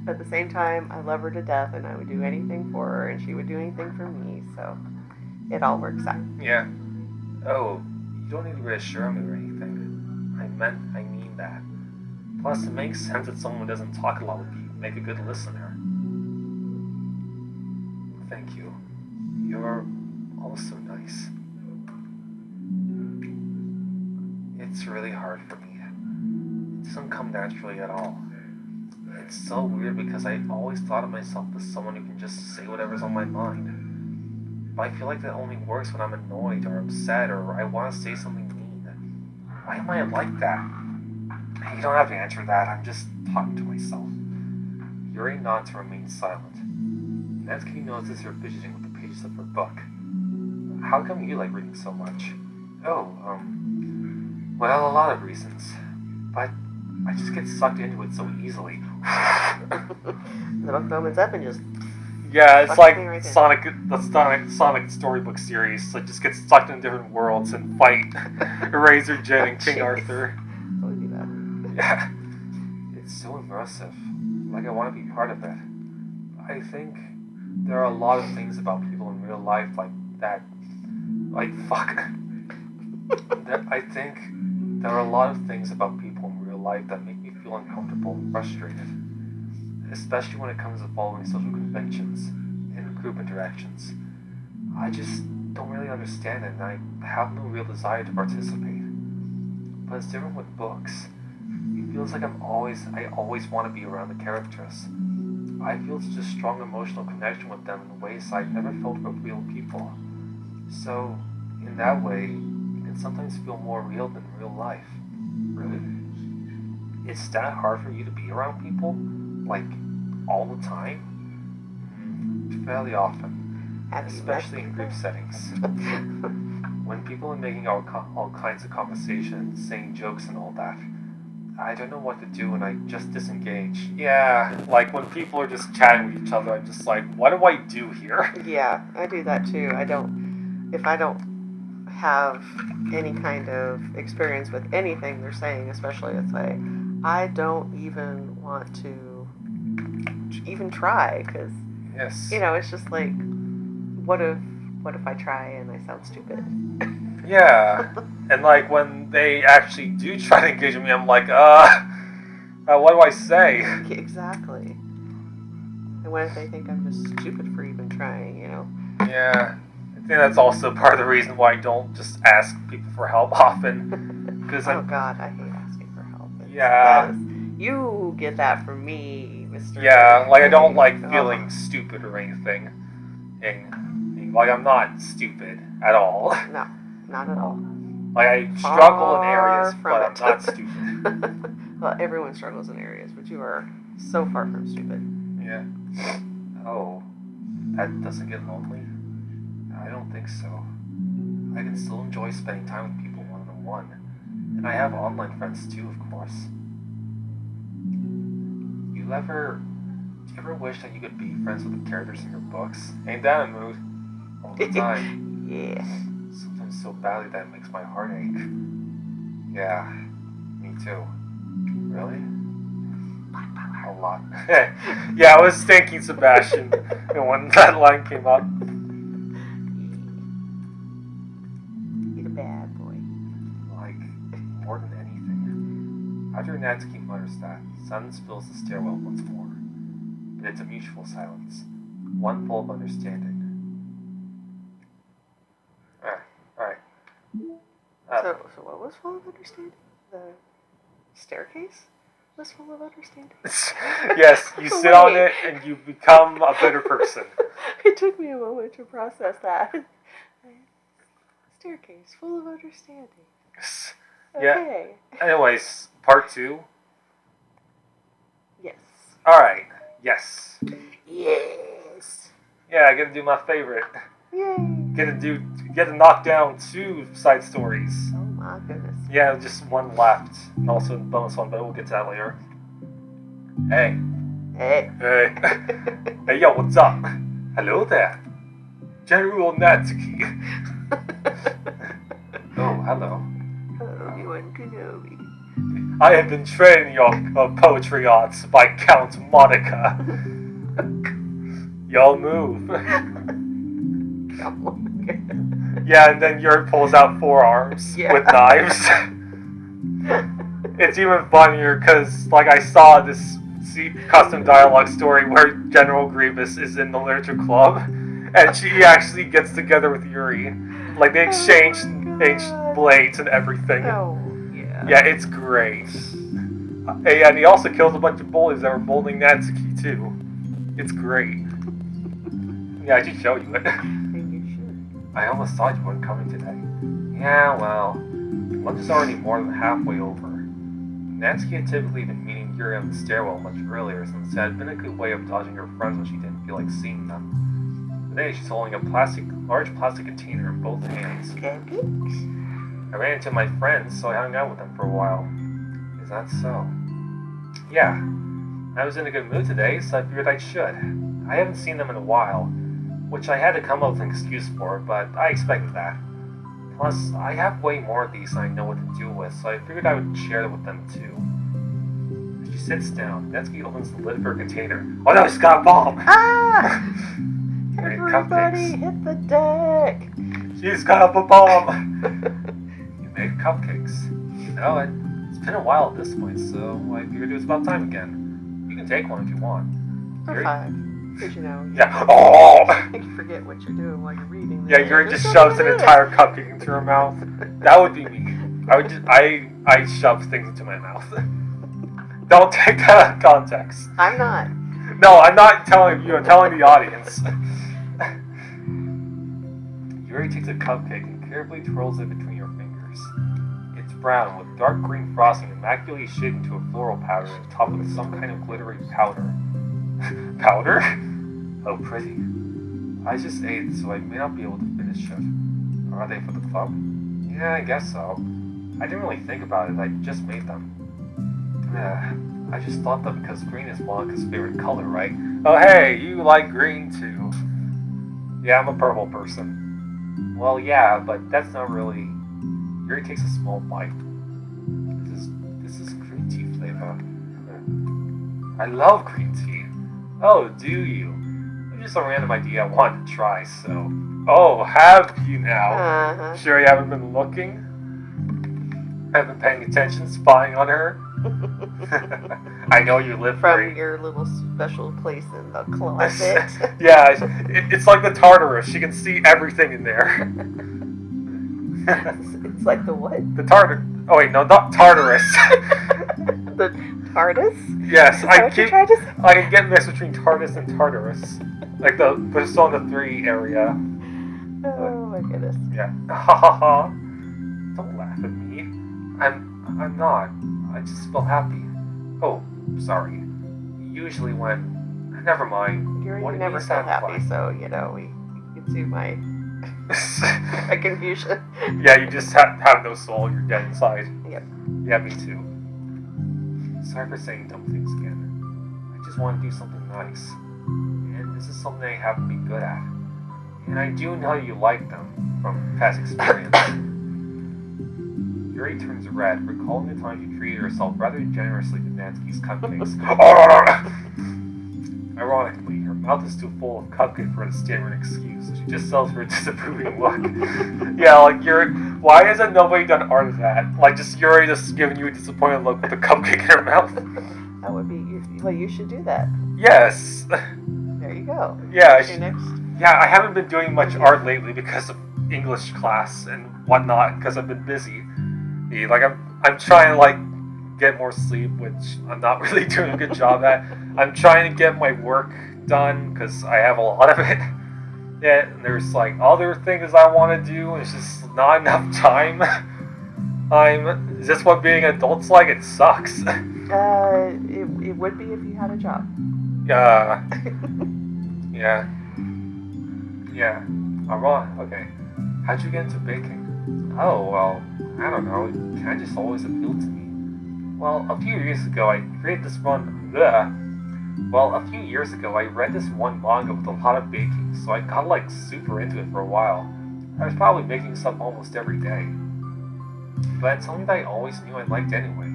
At the same time, I love her to death, and I would do anything for her, and she would do anything for me. So it all works out. Yeah. Oh, you don't need to reassure me or anything. I mean that. Plus, it makes sense that someone who doesn't talk a lot would make a good listener. Thank you. You're also nice. It's really hard for me. It doesn't come naturally at all. It's so weird because I always thought of myself as someone who can just say whatever's on my mind. But I feel like that only works when I'm annoyed or upset or I want to say something mean. Why am I like that? You don't have to answer that. I'm just talking to myself. Yuri nods and remains silent. Natsuki notices her fidgeting with the pages of her book. How come you like reading so much? Oh, well, a lot of reasons. But I just get sucked into it so easily. The book opens up and just... Yeah, it's sucks like me right in. Sonic storybook series. Like, just get sucked into different worlds and fight Razor Jin and King Jeez. Arthur. That would be bad. Yeah, it's so immersive. Like, I want to be part of it. I think there are a lot of things about people in real life like that. Like, fuck. I think there are a lot of things about people in real life that make me feel uncomfortable and frustrated. Especially when it comes to following social conventions and group interactions. I just don't really understand it, and I have no real desire to participate. But it's different with books. It feels like I always want to be around the characters. I feel such a strong emotional connection with them in ways I never felt with real people. So, in that way, it can sometimes feel more real than real life. Really? It's that hard for you to be around people? Like, all the time? Fairly often. Especially in group settings. When people are making all kinds of conversations, saying jokes and all that, I don't know what to do and I just disengage. Yeah, like when people are just chatting with each other, I'm just like, what do I do here? Yeah, I do that too. If I don't have any kind of experience with anything they're saying, especially it's like, I don't even want to even try, because Yes. it's just like, what if I try and I sound stupid? Yeah, and like when they actually do try to engage with me, I'm like, what do I say? Exactly. And what if they think I'm just stupid for even trying? Yeah, I think that's also part of the reason why I don't just ask people for help often. Oh God, I hate asking for help. Yeah. You get that from me, Mr. Yeah, like I don't like Oh. feeling stupid or anything. And like I'm not stupid at all. No, not at all. Like I struggle in Far areas, from but it. I'm not stupid. Well, everyone struggles in areas, but you are so far from stupid. Yeah. Oh, that doesn't get lonely? I don't think so. I can still enjoy spending time with people one-on-one. And I have online friends too, of course. Do you ever wish that you could be friends with the characters in your books? Ain't that a mood? All the time. Yeah. Sometimes so badly that it makes my heart ache. Yeah, me too. Really? A lot. Yeah, I was thanking Sebastian when that line came up. You're a bad boy. Like, more than anything. After Natsuki mutters that, silence fills the stairwell once more. But it's a mutual silence, one full of understanding. Alright. So what was full of understanding? The staircase was full of understanding? Yes, you sit on it and you become a better person. It took me a moment to process that. Staircase full of understanding. Yeah. Okay. Anyways, part 2. Yes. Alright, yes. Yes. Yeah, I get to do my favorite. Yay. Get to knock down 2 side stories. Oh my goodness. Yeah, just one left. And also a bonus one, but we'll get to that later. Hey. Hey. Hey. Hey, yo, what's up? Hello there. General Natsuki. Oh, hello. Hello, Obi-Wan Kenobi. I have been training your poetry arts by Count Monica. Y'all move. Oh my goodness. Yeah, and then Yuri pulls out 4 arms with knives. It's even funnier because, like, I saw this custom dialogue story where General Grievous is in the literature club, and she actually gets together with Yuri. Like, they exchange blades and everything. Oh, yeah. Yeah, it's great. Hey, and he also kills a bunch of bullies that were bullying Natsuki too. It's great. Yeah, I should show you it. You should. I almost thought you weren't coming today. Yeah, well, lunch is already more than halfway over. Natsuki had typically been meeting Yuri on the stairwell much earlier, since it had been a good way of dodging her friends when she didn't feel like seeing them. Today, she's holding a large plastic container in both hands. Cupcakes? I ran into my friends, so I hung out with them for a while. Is that so? Yeah. I was in a good mood today, so I figured I should. I haven't seen them in a while, which I had to come up with an excuse for, but I expected that. Plus, I have way more of these than I know what to do with, so I figured I would share them with them too. As she sits down, Natsuki opens the lid of her container. Oh no, she's got a bomb! Ah! Made Everybody cupcakes. hit the deck! She's got a bomb! You made cupcakes. You know it. It's been a while at this point, so I figured it was about time again. You can take one if you want. Or 5. Because you know, Yeah. Oh! you forget what you're doing while you're reading. Yeah, Yuri just shoves an entire cupcake into her mouth. That would be me. I shove things into my mouth. Don't take that out of context. I'm not. No, I'm not telling you, I'm telling the audience. Yuri takes a cupcake and carefully twirls it between her fingers. It's brown with dark green frosting immaculately shaped into a floral pattern and topped with some kind of glittery powder. Powder? Oh, pretty. I just ate, so I may not be able to finish it. Are they for the club? Yeah, I guess so. I didn't really think about it, I just made them. I just thought that because green is Monica's favorite color, right? Oh hey, you like green too. Yeah, I'm a purple person. Well, yeah, but that's not really... Yuri takes a small bite. This is green tea flavor. I love green tea. Oh, do you? It's just a random idea I wanted to try, so... Oh, have you now? Uh-huh. Sure you haven't been looking? Haven't been paying attention, spying on her? I know you live From your little special place in the closet. Yeah, it's like the Tartarus. She can see everything in there. It's like the what? The Tartar... Oh wait, no, not Tartarus. The TARDIS? Yes, Is that what you tried to say? I can get mixed between TARDIS and Tartarus. Like the Persona 3 area. Oh my goodness. Yeah. Ha ha ha. Don't laugh at me. I'm not. I just feel happy. Oh, sorry. Usually when... Never mind. You're What never is so that happy, fun? so, you know, you can see my confusion. Yeah, you just have no soul. You're dead inside. Yep. Yeah, me too. Sorry for saying dumb things again. I just want to do something nice. And this is something I happen to be good at. And I do know you like them from past experience. Yuri turns red, recalling the time she treated herself rather generously with Natsuki's cupcakes. Ironically, her mouth is too full of cupcake for her to stand for an excuse, so she just sells her a disapproving look. Yeah, like Yuri, why hasn't nobody done art of that? Like just Yuri just giving you a disappointed look with a cupcake in her mouth. That would be... Well, you should do that. Yes. There you go. Yeah. What's your next? Yeah, I haven't been doing much art lately because of English class and whatnot, because I've been busy. Like I'm trying to like get more sleep, which I'm not really doing a good job at. I'm trying to get my work done because I have a lot of it. Yeah, and there's like other things I want to do, and it's just not enough time. Is this what being an adult's like? It sucks. It would be if you had a job. Yeah. Okay. How'd you get into baking? Oh, well, I don't know. It kind of just always appealed to me. Well, a few years ago, I read this one manga with a lot of baking, so I got like super into it for a while. I was probably making stuff almost every day. But it's something that I always knew I liked anyway.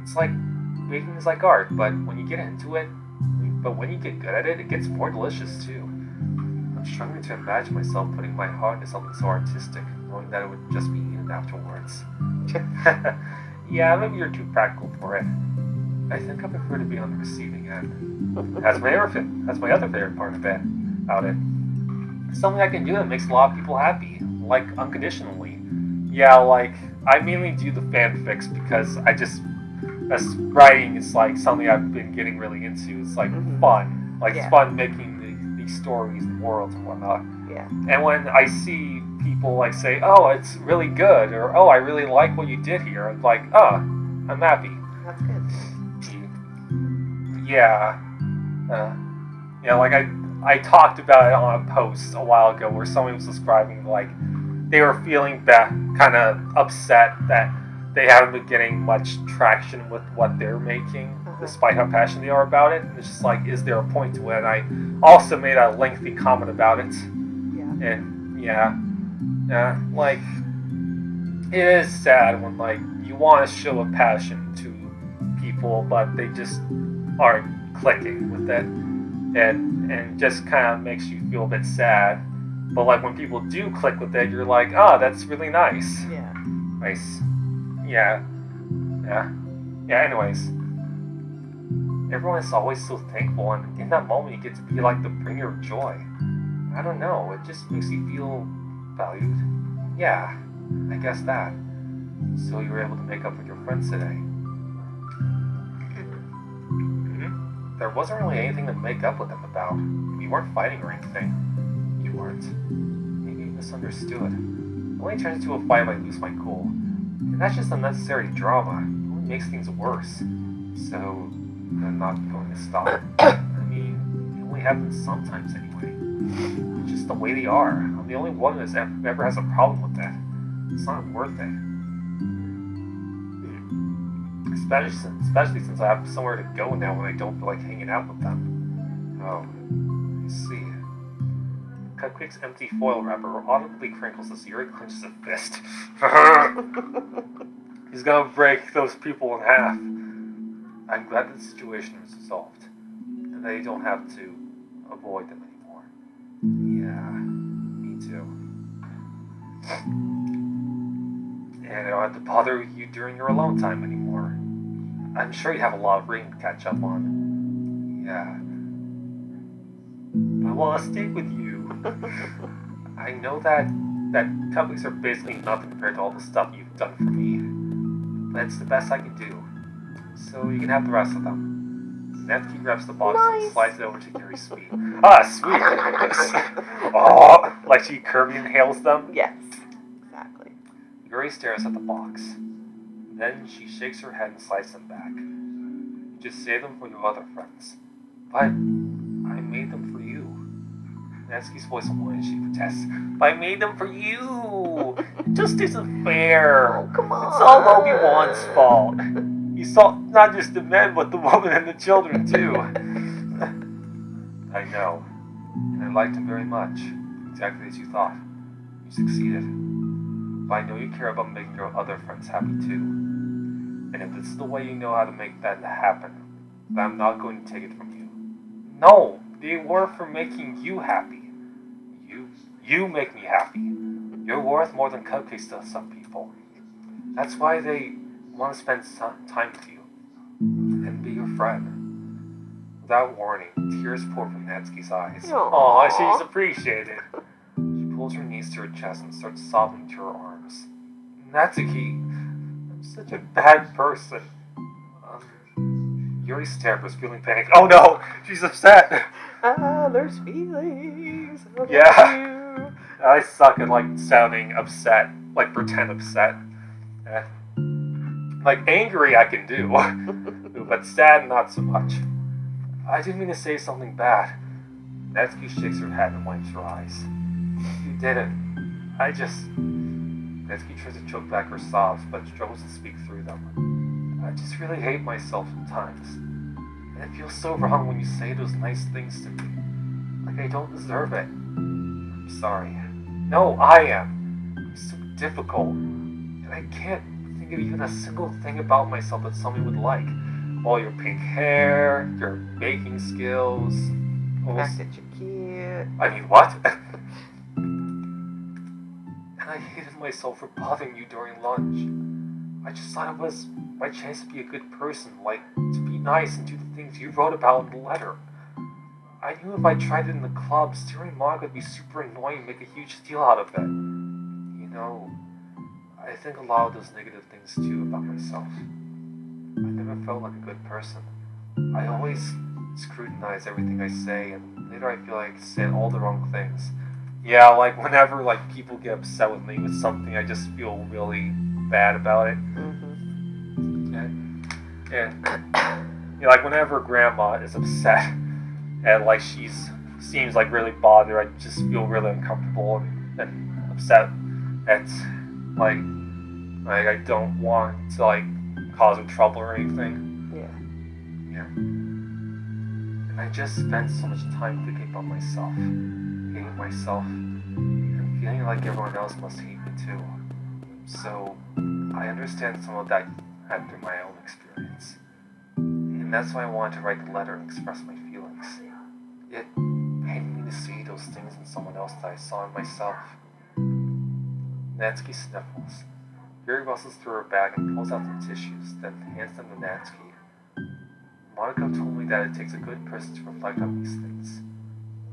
It's like, baking is like art, but when you get into it, when you get good at it, it gets more delicious too. I'm struggling to imagine myself putting my heart into something so artistic, knowing that it would just be eaten afterwards. Yeah, maybe you're too practical for it. I think I prefer to be on the receiving end. That's my other favorite part about it. Something I can do that makes a lot of people happy, like unconditionally. Yeah, like I mainly do the fanfics because I just as writing is like something I've been getting really into. It's like fun. Like it's fun making these stories and worlds and whatnot. Yeah. And when I see people like say, "Oh, it's really good," or "Oh, I really like what you did here," I'm like, "Oh, I'm happy." That's good. Yeah. Like I talked about it on a post a while ago where someone was describing like they were feeling kind of upset that they haven't been getting much traction with what they're making, despite how passionate they are about it. And it's just like, is there a point to it? And I also made a lengthy comment about it. Yeah. And like it is sad when like you want to show a passion to people, but they just aren't clicking with it. And just kind of makes you feel a bit sad. But like when people do click with it, you're like, oh, that's really nice. Yeah. Nice. Yeah. Anyways, everyone is always so thankful, and in that moment, you get to be like the bringer of joy. I don't know. It just makes you feel valued. Yeah, I guess that. So you were able to make up with your friends today. There wasn't really anything to make up with them about. We weren't fighting or anything. You weren't. Maybe you misunderstood. It only turns into a fight if I lose my cool. And that's just unnecessary drama. It only makes things worse. So, I'm not going to stop. I mean, it only happens sometimes anyway. It's just the way they are. I'm the only one that ever has a problem with that. It's not worth it. Especially since I have somewhere to go now when I don't feel like hanging out with them. Oh, I see. Cupcake's empty foil wrapper audibly crinkles as Yuri clenches a fist. He's gonna break those people in half. I'm glad the situation is resolved, and that you don't have to avoid them anymore. Yeah, me too. And I don't have to bother you during your alone time anymore. I'm sure you have a lot of reading to catch up on. Yeah. But while I stay with you, I know that cupcakes are basically nothing compared to all the stuff you've done for me. But it's the best I can do. So you can have the rest of them. Natsuki grabs the box and slides it over to Yuri's feet. Ah, sweet! Oh, like she Kirby inhales them? Yes, exactly. Yuri stares at the box. Then she shakes her head and slides them back. You just save them for your other friends. But I made them for you. Natsuki's voice whines as she protests. But I made them for you! It just isn't fair. Oh, come on. It's all Obi-Wan's fault. He saw not just the men, but the women and the children, too. I know. And I liked him very much. Exactly as you thought. You succeeded. But I know you care about making your other friends happy, too. And if this is the way you know how to make that happen, then I'm not going to take it from you. No! They were for making you happy. You make me happy. You're worth more than cupcakes to some people. That's why they want to spend some time with you and be your friend. Without warning, tears pour from Natsuki's eyes. Aww, she's appreciated. She pulls her knees to her chest and starts sobbing to her arms. Natsuki, I'm such a bad person. Yuri's stare was feeling panic. Oh no, she's upset. There's feelings. Yeah. I suck at like sounding upset, like pretend upset. Like angry I can do, but sad not so much. I didn't mean to say something bad. Natsuki shakes her head and wipes her eyes. You didn't. Natsuki tries to choke back her sobs, but struggles to speak through them. I just really hate myself sometimes. And it feels so wrong when you say those nice things to me. Like I don't deserve it. I'm sorry. No, I am. I'm so difficult. And I can't think of even a single thing about myself that somebody would like. All your pink hair, your baking skills. The fact that you're cute. I mean, what? And I hated myself for bothering you during lunch. I just thought it was my chance to be a good person, like to be nice and do the things you wrote about in the letter. I knew if I tried it in the club, steering Monica would be super annoying and make a huge deal out of it. I think a lot of those negative things too about myself. I never never felt like a good person. I always scrutinize everything I say, and later I feel like I said all the wrong things. Yeah, like whenever like people get upset with me with something, I just feel really bad about it. And like whenever Grandma is upset and like seems like really bothered, I just feel really uncomfortable and upset. It's like I don't want to like cause her trouble or anything. Yeah. And I just spent so much time thinking about myself, hating myself, and feeling like everyone else must hate me too. So I understand some of that after my own experience. And that's why I wanted to write the letter and express my feelings. It pained me to see those things in someone else that I saw in myself. Natsuki sniffles. Yuri rustles through her bag and pulls out some tissues, then hands them to Natsuki. Monaco told me that it takes a good person to reflect on these things.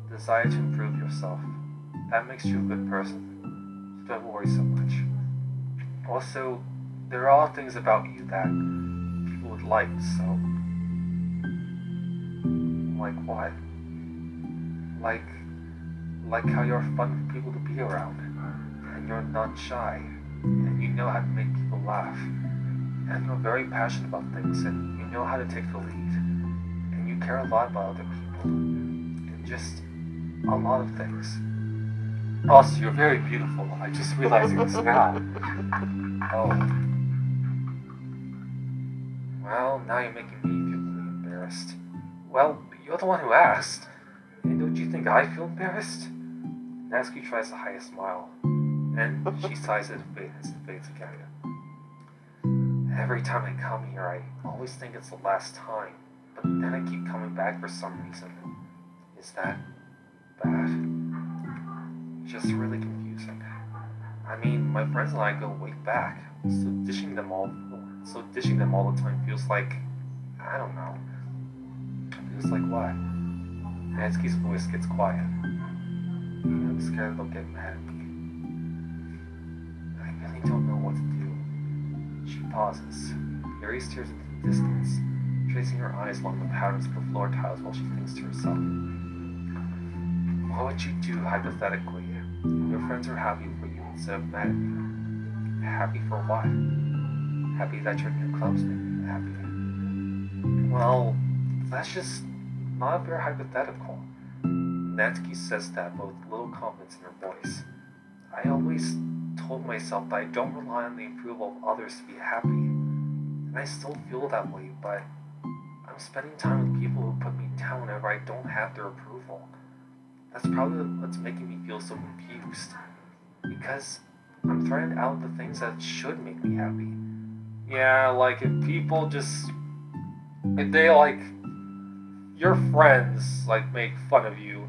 The desire to improve yourself. That makes you a good person. So don't worry so much. Also, there are a lot of things about you that people would like, so... Like what? Like how you're fun for people to be around, and you're not shy, and you know how to make people laugh, and you're very passionate about things, and you know how to take the lead, and you care a lot about other people, and just a lot of things. Also, you're very beautiful. I just realizing this now. Oh. Well, now you're making me feel really embarrassed. Well, you're the one who asked. And don't you think I feel embarrassed? Natsuki tries to hide a smile, and she sighs as it fades again. Every time I come here, I always think it's the last time, but then I keep coming back for some reason. Is that bad? Just really confusing. I mean, my friends and I go way back, so dishing them all the time feels like, I don't know. Feels like what? Natsuki's voice gets quiet. I'm scared they'll get mad at me. I really don't know what to do. She pauses. Yuri stares into the distance, tracing her eyes along the patterns of the floor tiles while she thinks to herself. What would you do hypothetically if your friends are happy for you instead of mad at you? Happy for what? Happy that your new club's making you happy. Well, that's just not a fair hypothetical. Natsuki says that with little confidence in her voice. I always told myself that I don't rely on the approval of others to be happy. And I still feel that way, but I'm spending time with people who put me down whenever I don't have their approval. That's probably what's making me feel so confused. Because I'm throwing out the things that should make me happy. Yeah, like if they like, your friends like make fun of you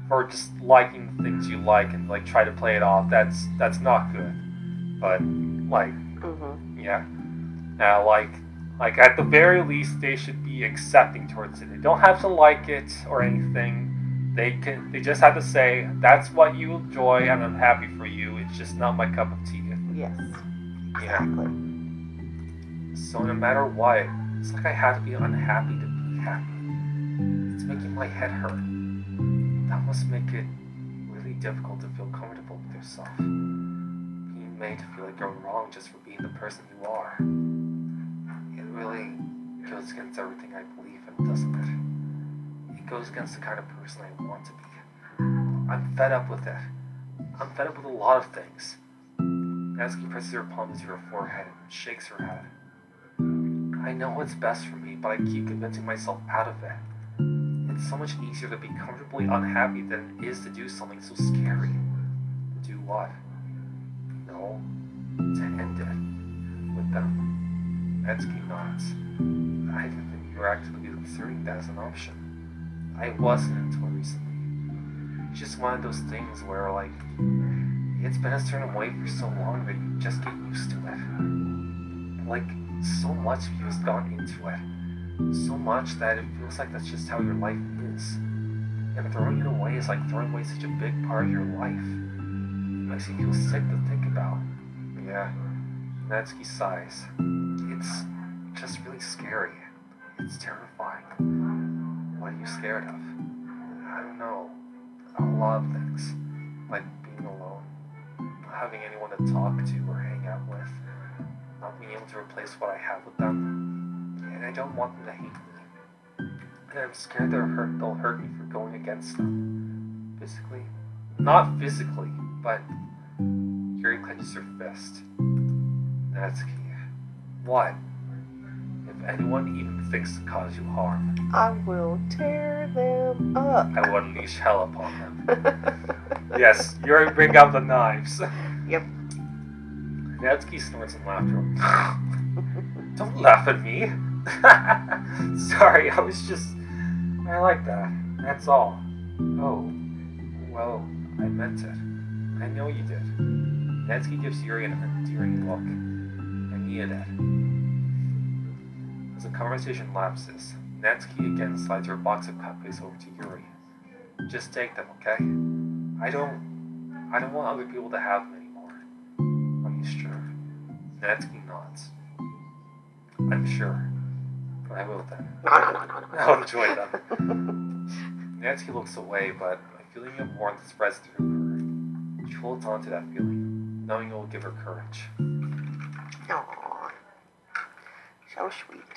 for just liking the things you like and like try to play it off, that's not good. But like, yeah, now like at the very least they should be accepting towards it. They don't have to like it or anything. They just have to say that's what you enjoy and I'm happy for you. It's just not my cup of tea. Yes. Yeah. Exactly. So no matter what, it's like I have to be unhappy to be happy. It's making my head hurt. That must make it really difficult to feel comfortable with yourself. Being made to feel like you're wrong just for being the person you are. It really goes against everything I believe in, doesn't it? It goes against the kind of person I want to be. I'm fed up with it. I'm fed up with a lot of things. Natsuki presses her palms to her forehead and shakes her head. I know what's best for me, but I keep convincing myself out of it. It's so much easier to be comfortably unhappy than it is to do something so scary. To do what? No, to end it. With them. Natsuki nods. I didn't think you were actively considering that as an option. I wasn't until recently. It's just one of those things where, like, it's been a certain way for so long that you just get used to it. Like, so much of you has gone into it. So much that it feels like that's just how your life is. And throwing it away is like throwing away such a big part of your life. It makes you feel sick to think about. Yeah, Natsuki sighs. just really scary. It's terrifying. What are you scared of? I don't know. A lot of things. Like being alone, not having anyone to talk to or hang out with, not being able to replace what I have with them. And I don't want them to hate me. And I'm scared they'll hurt me for going against them. Physically. Not physically, but Yuri clenches her fist. Natsuki. What? If anyone even thinks to cause you harm, I will tear them up. I will unleash hell upon them. Yes, Yuri, bring out the knives. Yep. Natsuki snorts in laughter. Don't laugh at me. Sorry, I like that. That's all. Oh, well, I meant it. I know you did. Natsuki gives Yuri an endearing look. I needed it. As the conversation lapses, Natsuki again slides her box of cupcakes over to Yuri. Just take them, okay? I don't want other people to have them anymore. Are you sure? Natsuki nods. I'm sure. I will then. No. I'll enjoy them. Natsuki looks away, but a feeling of warmth spreads through her. She holds on to that feeling, knowing it will give her courage. Aww. So sweet.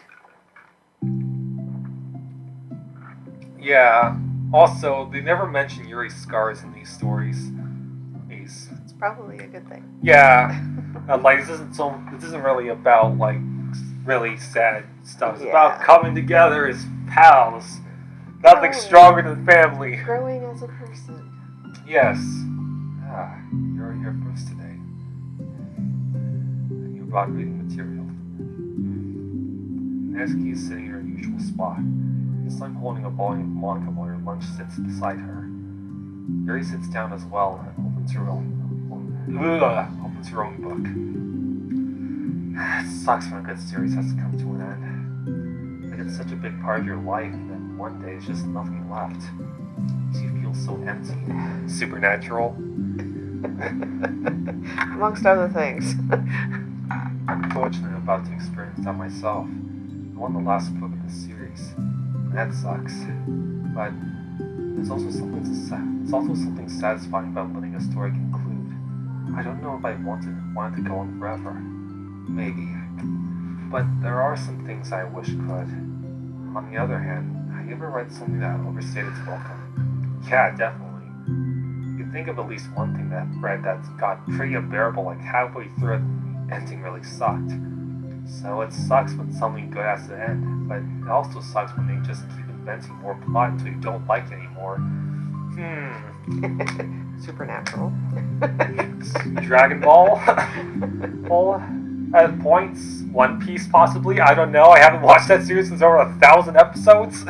Yeah. Also, they never mention Yuri's scars in these stories. It's probably a good thing. Yeah. Like this isn't really about like really sad stuff. It's about coming together as pals. Nothing stronger than family. Growing as a person. Yes. You're here for us today. You brought reading material. Natsuki is sitting in her usual spot. It's like holding a volume of manga while her lunch sits beside her. Yuri sits down as well and opens her own book. It sucks when a good series has to come to an end. Like it's such a big part of your life, and then one day there's just nothing left. Makes you feel so empty and supernatural. Amongst other things. I'm fortunate about to experience that myself. I won the last book of this series. That sucks. But there's also something satisfying about letting a story conclude. I don't know if I want it to go on forever. Maybe. But there are some things I wish could. On the other hand, have you ever read something that overstayed its welcome? Yeah, definitely. You can think of at least one thing that I've read that's got pretty unbearable like halfway through it and the ending really sucked. So it sucks when something good has to end, but it also sucks when they just keep inventing more plot until you don't like it anymore. Supernatural. Dragon Ball? Well, at points, One Piece possibly, I don't know, I haven't watched that series since over 1,000 episodes.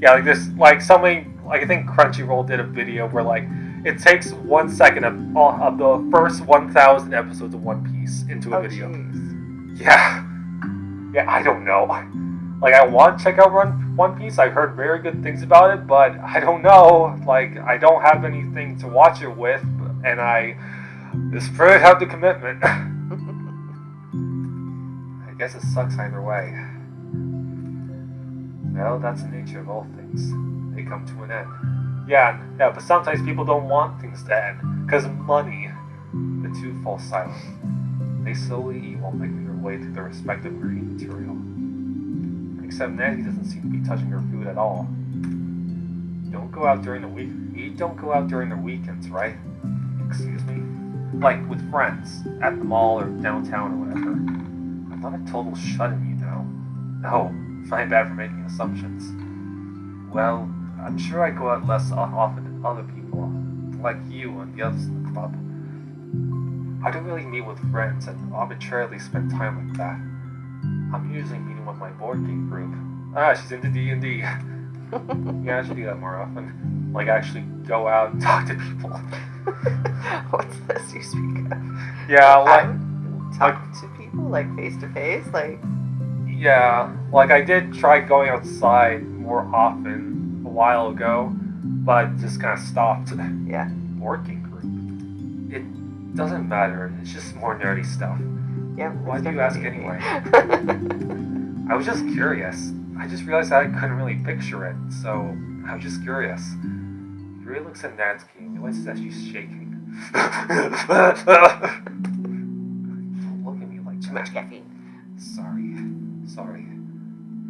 Yeah, like this, like something, like I think Crunchyroll did a video where like, it takes 1 second of the first 1,000 episodes of One Piece into a video. Geez. Yeah, I don't know. Like, I want to check out One Piece. I've heard very good things about it, but I don't know. Like, I don't have anything to watch it with, and I just pretty have the commitment. I guess it sucks either way. Well, that's the nature of all things. They come to an end. Yeah, but sometimes people don't want things to end, because of money. The two fall silent. They slowly eat while making their way through their respective reading material. Except Natty doesn't seem to be touching her food at all. You don't go out during the weekends, right? Excuse me? Like with friends, at the mall or downtown or whatever. I'm not a total shut-in, you know. No, my bad for making assumptions. Well, I'm sure I go out less often than other people, like you and the others in the club. I don't really meet with friends and arbitrarily spend time like that. I'm usually meeting with my board game group. She's into D&D. Yeah, I should do that more often. Like, actually go out and talk to people. What's this you speak of? Yeah, like... Talk to people, like, face to face? Like... Yeah, like, I did try going outside more often a while ago, but just kind of stopped. Yeah. Board game group. It doesn't matter, it's just more nerdy stuff. Yeah. Why do you ask anyway? I was just curious. I just realized I couldn't really picture it, so I was just curious. Yuri looks at Natsuki and realizes that she's shaking. Don't look at me like Too that. much caffeine. Sorry.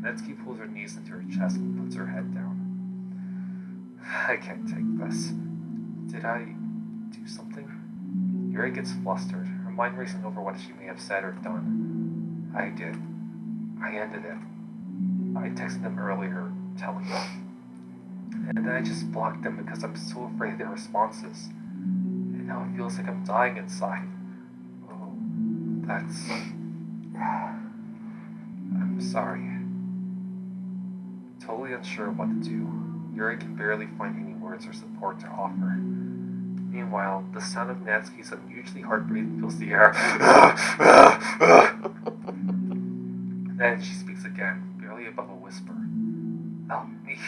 Natsuki pulls her knees into her chest and puts her head down. I can't take this. Did I do something? Yuri gets flustered, her mind racing over what she may have said or done. I did. I ended it. I texted them earlier, telling them. And then I just blocked them because I'm so afraid of their responses. And now it feels like I'm dying inside. Oh, that's... I'm sorry. Totally unsure of what to do. Yuri can barely find any words or support to offer. Meanwhile, the sound of Natsuki's unusually hard breathing fills the air. Then she speaks again, barely above a whisper. Help me.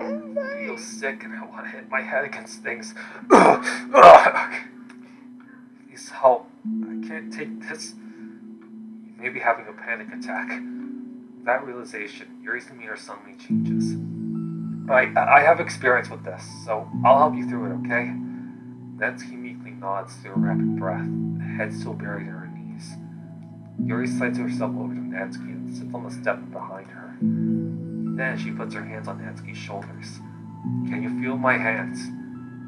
I feel sick and I want to hit my head against things. Please help. I can't take this. You may be having a panic attack. With that realization, Yuri's demeanor suddenly changes. I have experience with this, so I'll help you through it, okay? Natsuki meekly nods through a rapid breath, head still buried in her knees. Yuri slides herself over to Natsuki and sits on the step behind her. Then she puts her hands on Natsuki's shoulders. Can you feel my hands?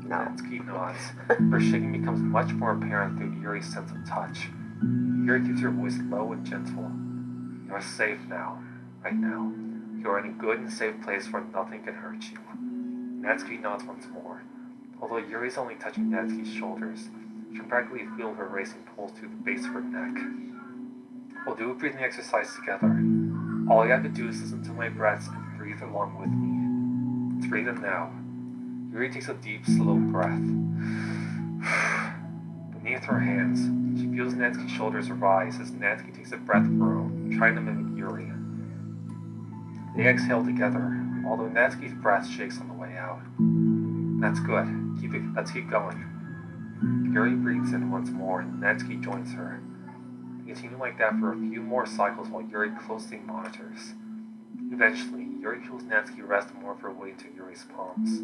No. Natsuki nods. Her shaking becomes much more apparent through Yuri's sense of touch. Yuri keeps her voice low and gentle. You are safe now. Right now. You are in a good and safe place where nothing can hurt you. Natsuki nods once more. Although Yuri's only touching Natsuki's shoulders, she can practically feel her racing pulse through the base of her neck. We'll do a breathing exercise together. All you have to do is listen to my breaths and breathe along with me. Let's breathe in now. Yuri takes a deep, slow breath. Beneath her hands, she feels Natsuki's shoulders rise as Natsuki takes a breath of her own, trying to mimic Yuri. They exhale together, although Natsuki's breath shakes on the way out. That's good. Let's keep going. Yuri breathes in once more, and Natsuki joins her. They continue like that for a few more cycles while Yuri closely monitors. Eventually, Yuri feels Natsuki rest more of her weight into Yuri's palms.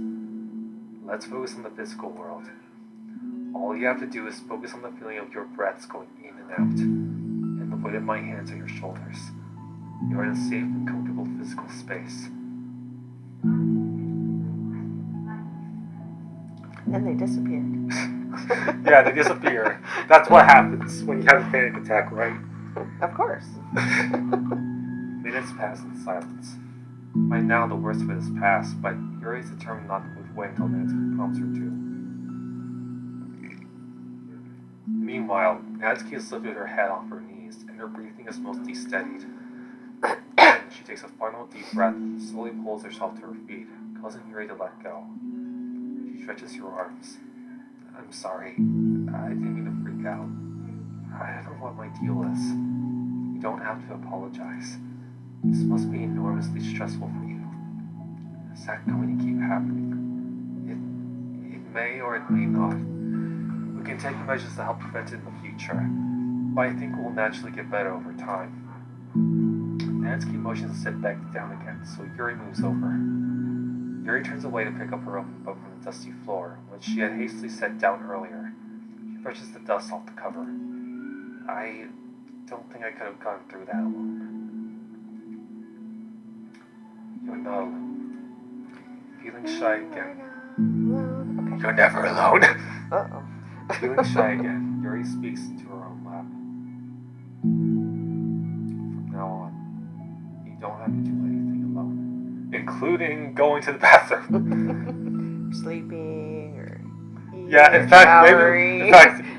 Let's focus on the physical world. All you have to do is focus on the feeling of your breaths going in and out, and the weight of my hands on your shoulders. You are in a safe and comfortable physical space. Then they disappeared. Yeah, they disappear. That's what happens when you have a panic attack, right? Of course. Minutes pass in silence. By now, the worst of it is past, but Yuri is determined not to move away until Natsuki prompts her to. Meanwhile, Natsuki has lifted her head off her knees, and her breathing is mostly steadied. Then she takes a final deep breath and slowly pulls herself to her feet, causing Yuri to let go. She stretches her arms. I'm sorry. I didn't mean to freak out. I don't know what my deal is. You don't have to apologize. This must be enormously stressful for you. Is that going to keep happening? It may or it may not. We can take measures to help prevent it in the future, but I think it will naturally get better over time. Natsuki motions to sit back down again, so Yuri moves over. Yuri turns away to pick up her open book from the dusty floor, which she had hastily set down earlier. She brushes the dust off the cover. I don't think I could have gone through that alone. You're not alone. Feeling shy again. Okay. You're never alone. Uh-oh. Feeling shy again, Yuri speaks into her own lap. From now on, you don't have to do anything alone, including going to the bathroom. Sleeping or eating. Yeah, in fact,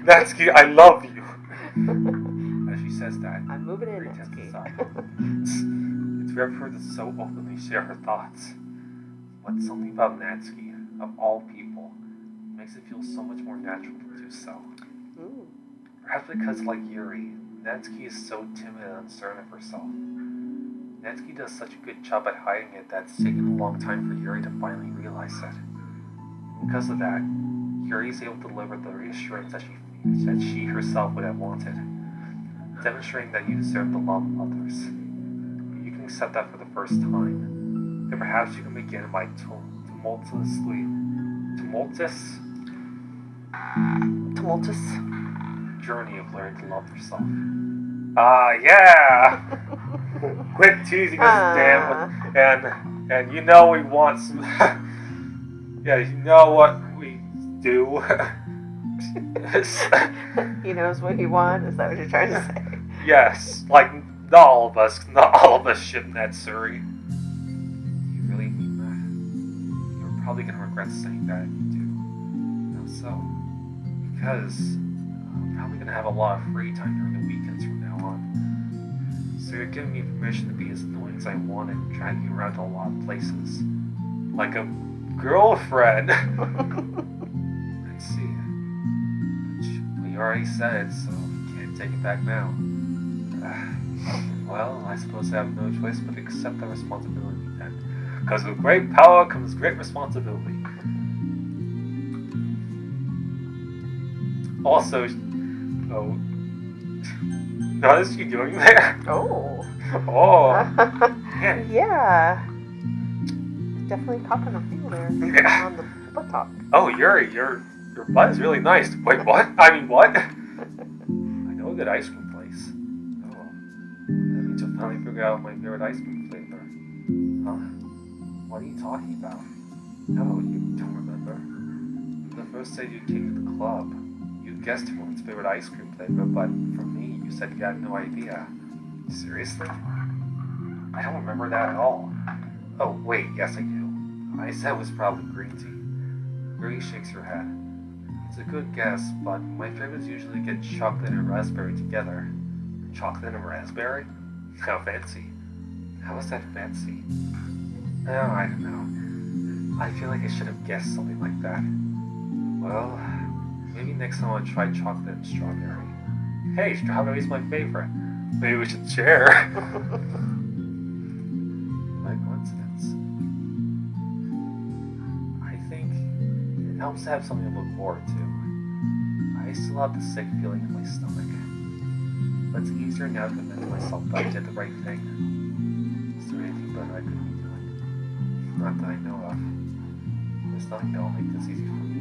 Natsuki, I love you. As she says that, I'm moving in, Yuri tenses Natsuki. up. It's rare for her to so openly share her thoughts. But something about Natsuki, of all people, makes it feel so much more natural to do so. Ooh. Perhaps because, like Yuri, Natsuki is so timid and uncertain of herself. Natsuki does such a good job at hiding it that it's taken a long time for Yuri to finally realize it. Because of that, Yuri is able to deliver the reassurance that she herself would have wanted. demonstrating that you deserve the love of others. You can accept that for the first time. Then perhaps you can begin by tumultuous journey of learning to love yourself. Yeah! Quit teasing us, Dan. And you know we want some... yeah, you know what we do. He knows what he wants? Is that what you're trying to say? Yes, like, not all of us ship Netsuri. You really mean that? You're probably gonna regret saying that if you do. How so? Because I'm probably gonna have a lot of free time during the weekends from now on. So you're giving me permission to be as annoying as I want and drag you around to a lot of places. Like a girlfriend. Let's see. But you already said it, so you can't take it back now. Well, I suppose I have no choice but to accept that responsibility then. Because with great power comes great responsibility. Also, what is she doing there? Oh. Man. Yeah. Definitely popping a feel there on the buttock. Oh, Yuri, your butt is really nice. Wait, what? I mean, what? I know a good ice cream place. Oh, that means you'll finally figure out my favorite ice cream flavor. Huh? What are you talking about? Oh, you don't remember? The first day you came to the club, you guessed everyone's favorite ice cream flavor, but for me, you said you had no idea. Seriously? I don't remember that at all. Oh, wait, yes I do. I said it was probably green tea. Yuri shakes her head. It's a good guess, but my favorites usually get chocolate and raspberry together. Chocolate and raspberry? How fancy. How is that fancy? Oh, I don't know. I feel like I should have guessed something like that. Well, maybe next time I'll try chocolate and strawberry. Hey, strawberry's my favorite. Maybe we should share. By coincidence. I think it helps to have something to look forward to. I still have the sick feeling in my stomach. But it's easier now to convince myself that I did the right thing. Is there anything better I could be doing? Not that I know of. There's nothing that will make this easy for me.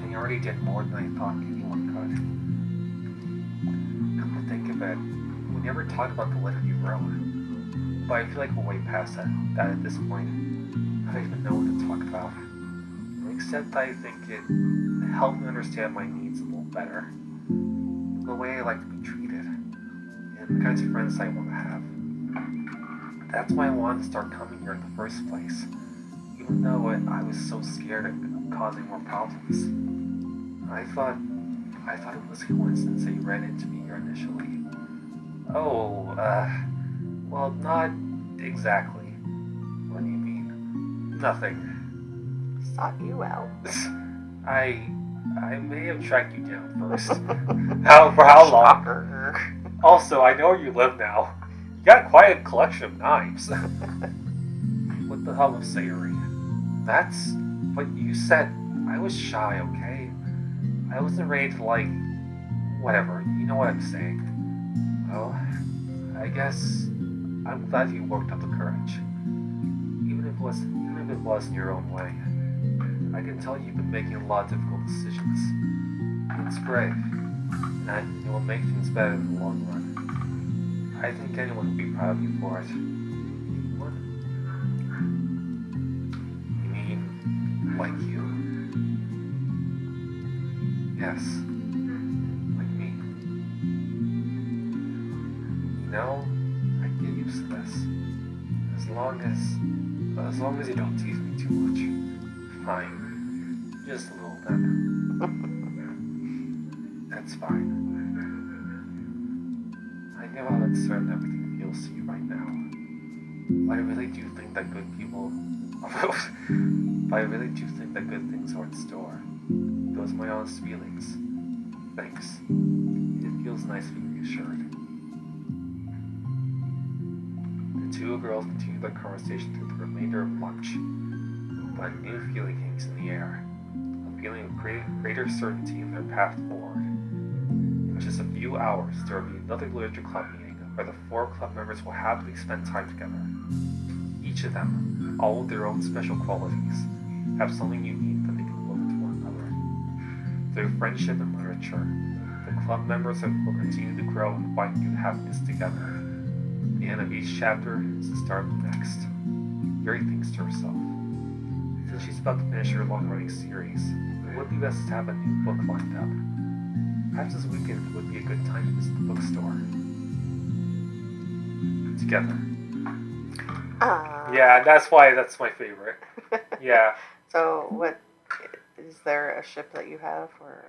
And you already did more than I thought anyone could. Come to think of it, we never talked about the letter you wrote. But I feel like we're way past that at this point. I don't even know what to talk about. Except I think it helped me understand my needs a little better. The way I like to be treated. And the kinds of friends I want to have. That's why I wanted to start coming here in the first place. Even though I was so scared of causing more problems. I thought it was a coincidence that you ran into me here initially. Oh, well, not exactly. What do you mean? Nothing. Sought you out. I may have tracked you down first. For how long? Also, I know where you live now. You got quite a collection of knives. What the hell was Sayuri? That's what you said. I was shy, okay? I wasn't ready to whatever. You know what I'm saying. Well, I guess I'm glad you worked up the courage. Even if it was in your own way. I can tell you've been making a lot of difficult decisions. It's brave, and it will make things better in the long run. I think anyone would be proud of you for it. Anyone? You mean, like you? Yes, like me. You know, I get used to this. As long as you don't tease me too much. Fine. Just a little then. That's fine. I know how uncertain everything feels to you right now. But I really do think that good things are in store. Those are my honest feelings. Thanks. It feels nice to be reassured. The two girls continued their conversation through the remainder of lunch. But a new feeling hangs in the air. A feeling of greater certainty in their path forward. In In just a few hours, there will be another literature club meeting where the 4 club members will happily spend time together. Each of them, all with their own special qualities, have something unique that they can look to one another. Through friendship and literature, the club members will continue to grow and find new happiness together. The end of each chapter is the start of the next. Yuri thinks to herself, since she's about to finish her long-running series, it would be best to have a new book lined up. Perhaps this weekend would be a good time to visit the bookstore. Together. Yeah, that's why that's my favorite. Yeah. So, what is there a ship that you have, or?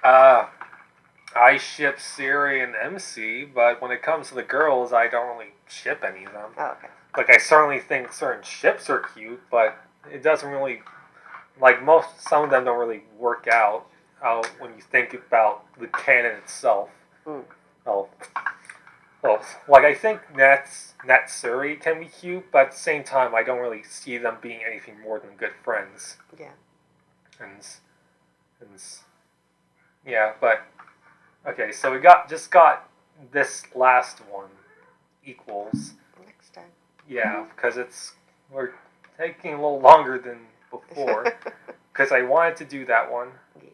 I ship Siri and MC, but when it comes to the girls, I don't really ship any of them. Oh, okay. Like, I certainly think certain ships are cute, but it doesn't really, like, some of them don't really work out when you think about the canon itself. Oh, like, I think Natsuri can be cute, but at the same time, I don't really see them being anything more than good friends. Yeah. And yeah, but okay, so we just got this last one equals. Next time. Yeah, because we're taking a little longer than before, because I wanted to do that one. Yeah.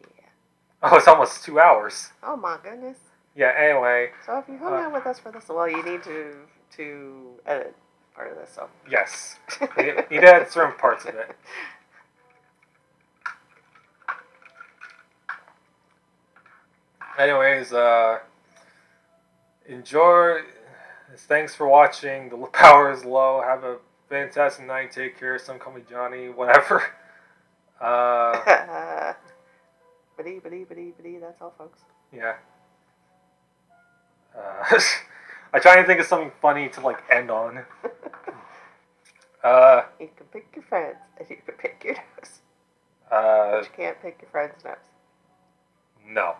Oh, it's almost 2 hours. Oh my goodness. Yeah. Anyway. So if you hung out with us for this, well, you need to edit part of this. So. Yes. You need to edit certain parts of it. Anyways, enjoy. Thanks for watching. The power is low. Have a fantastic night. Take care. Some call me Johnny. Whatever. Bitty. That's all, folks. Yeah. I try to think of something funny to like end on. You can pick your friends, and you can pick your nose. But you can't pick your friend's nose. No.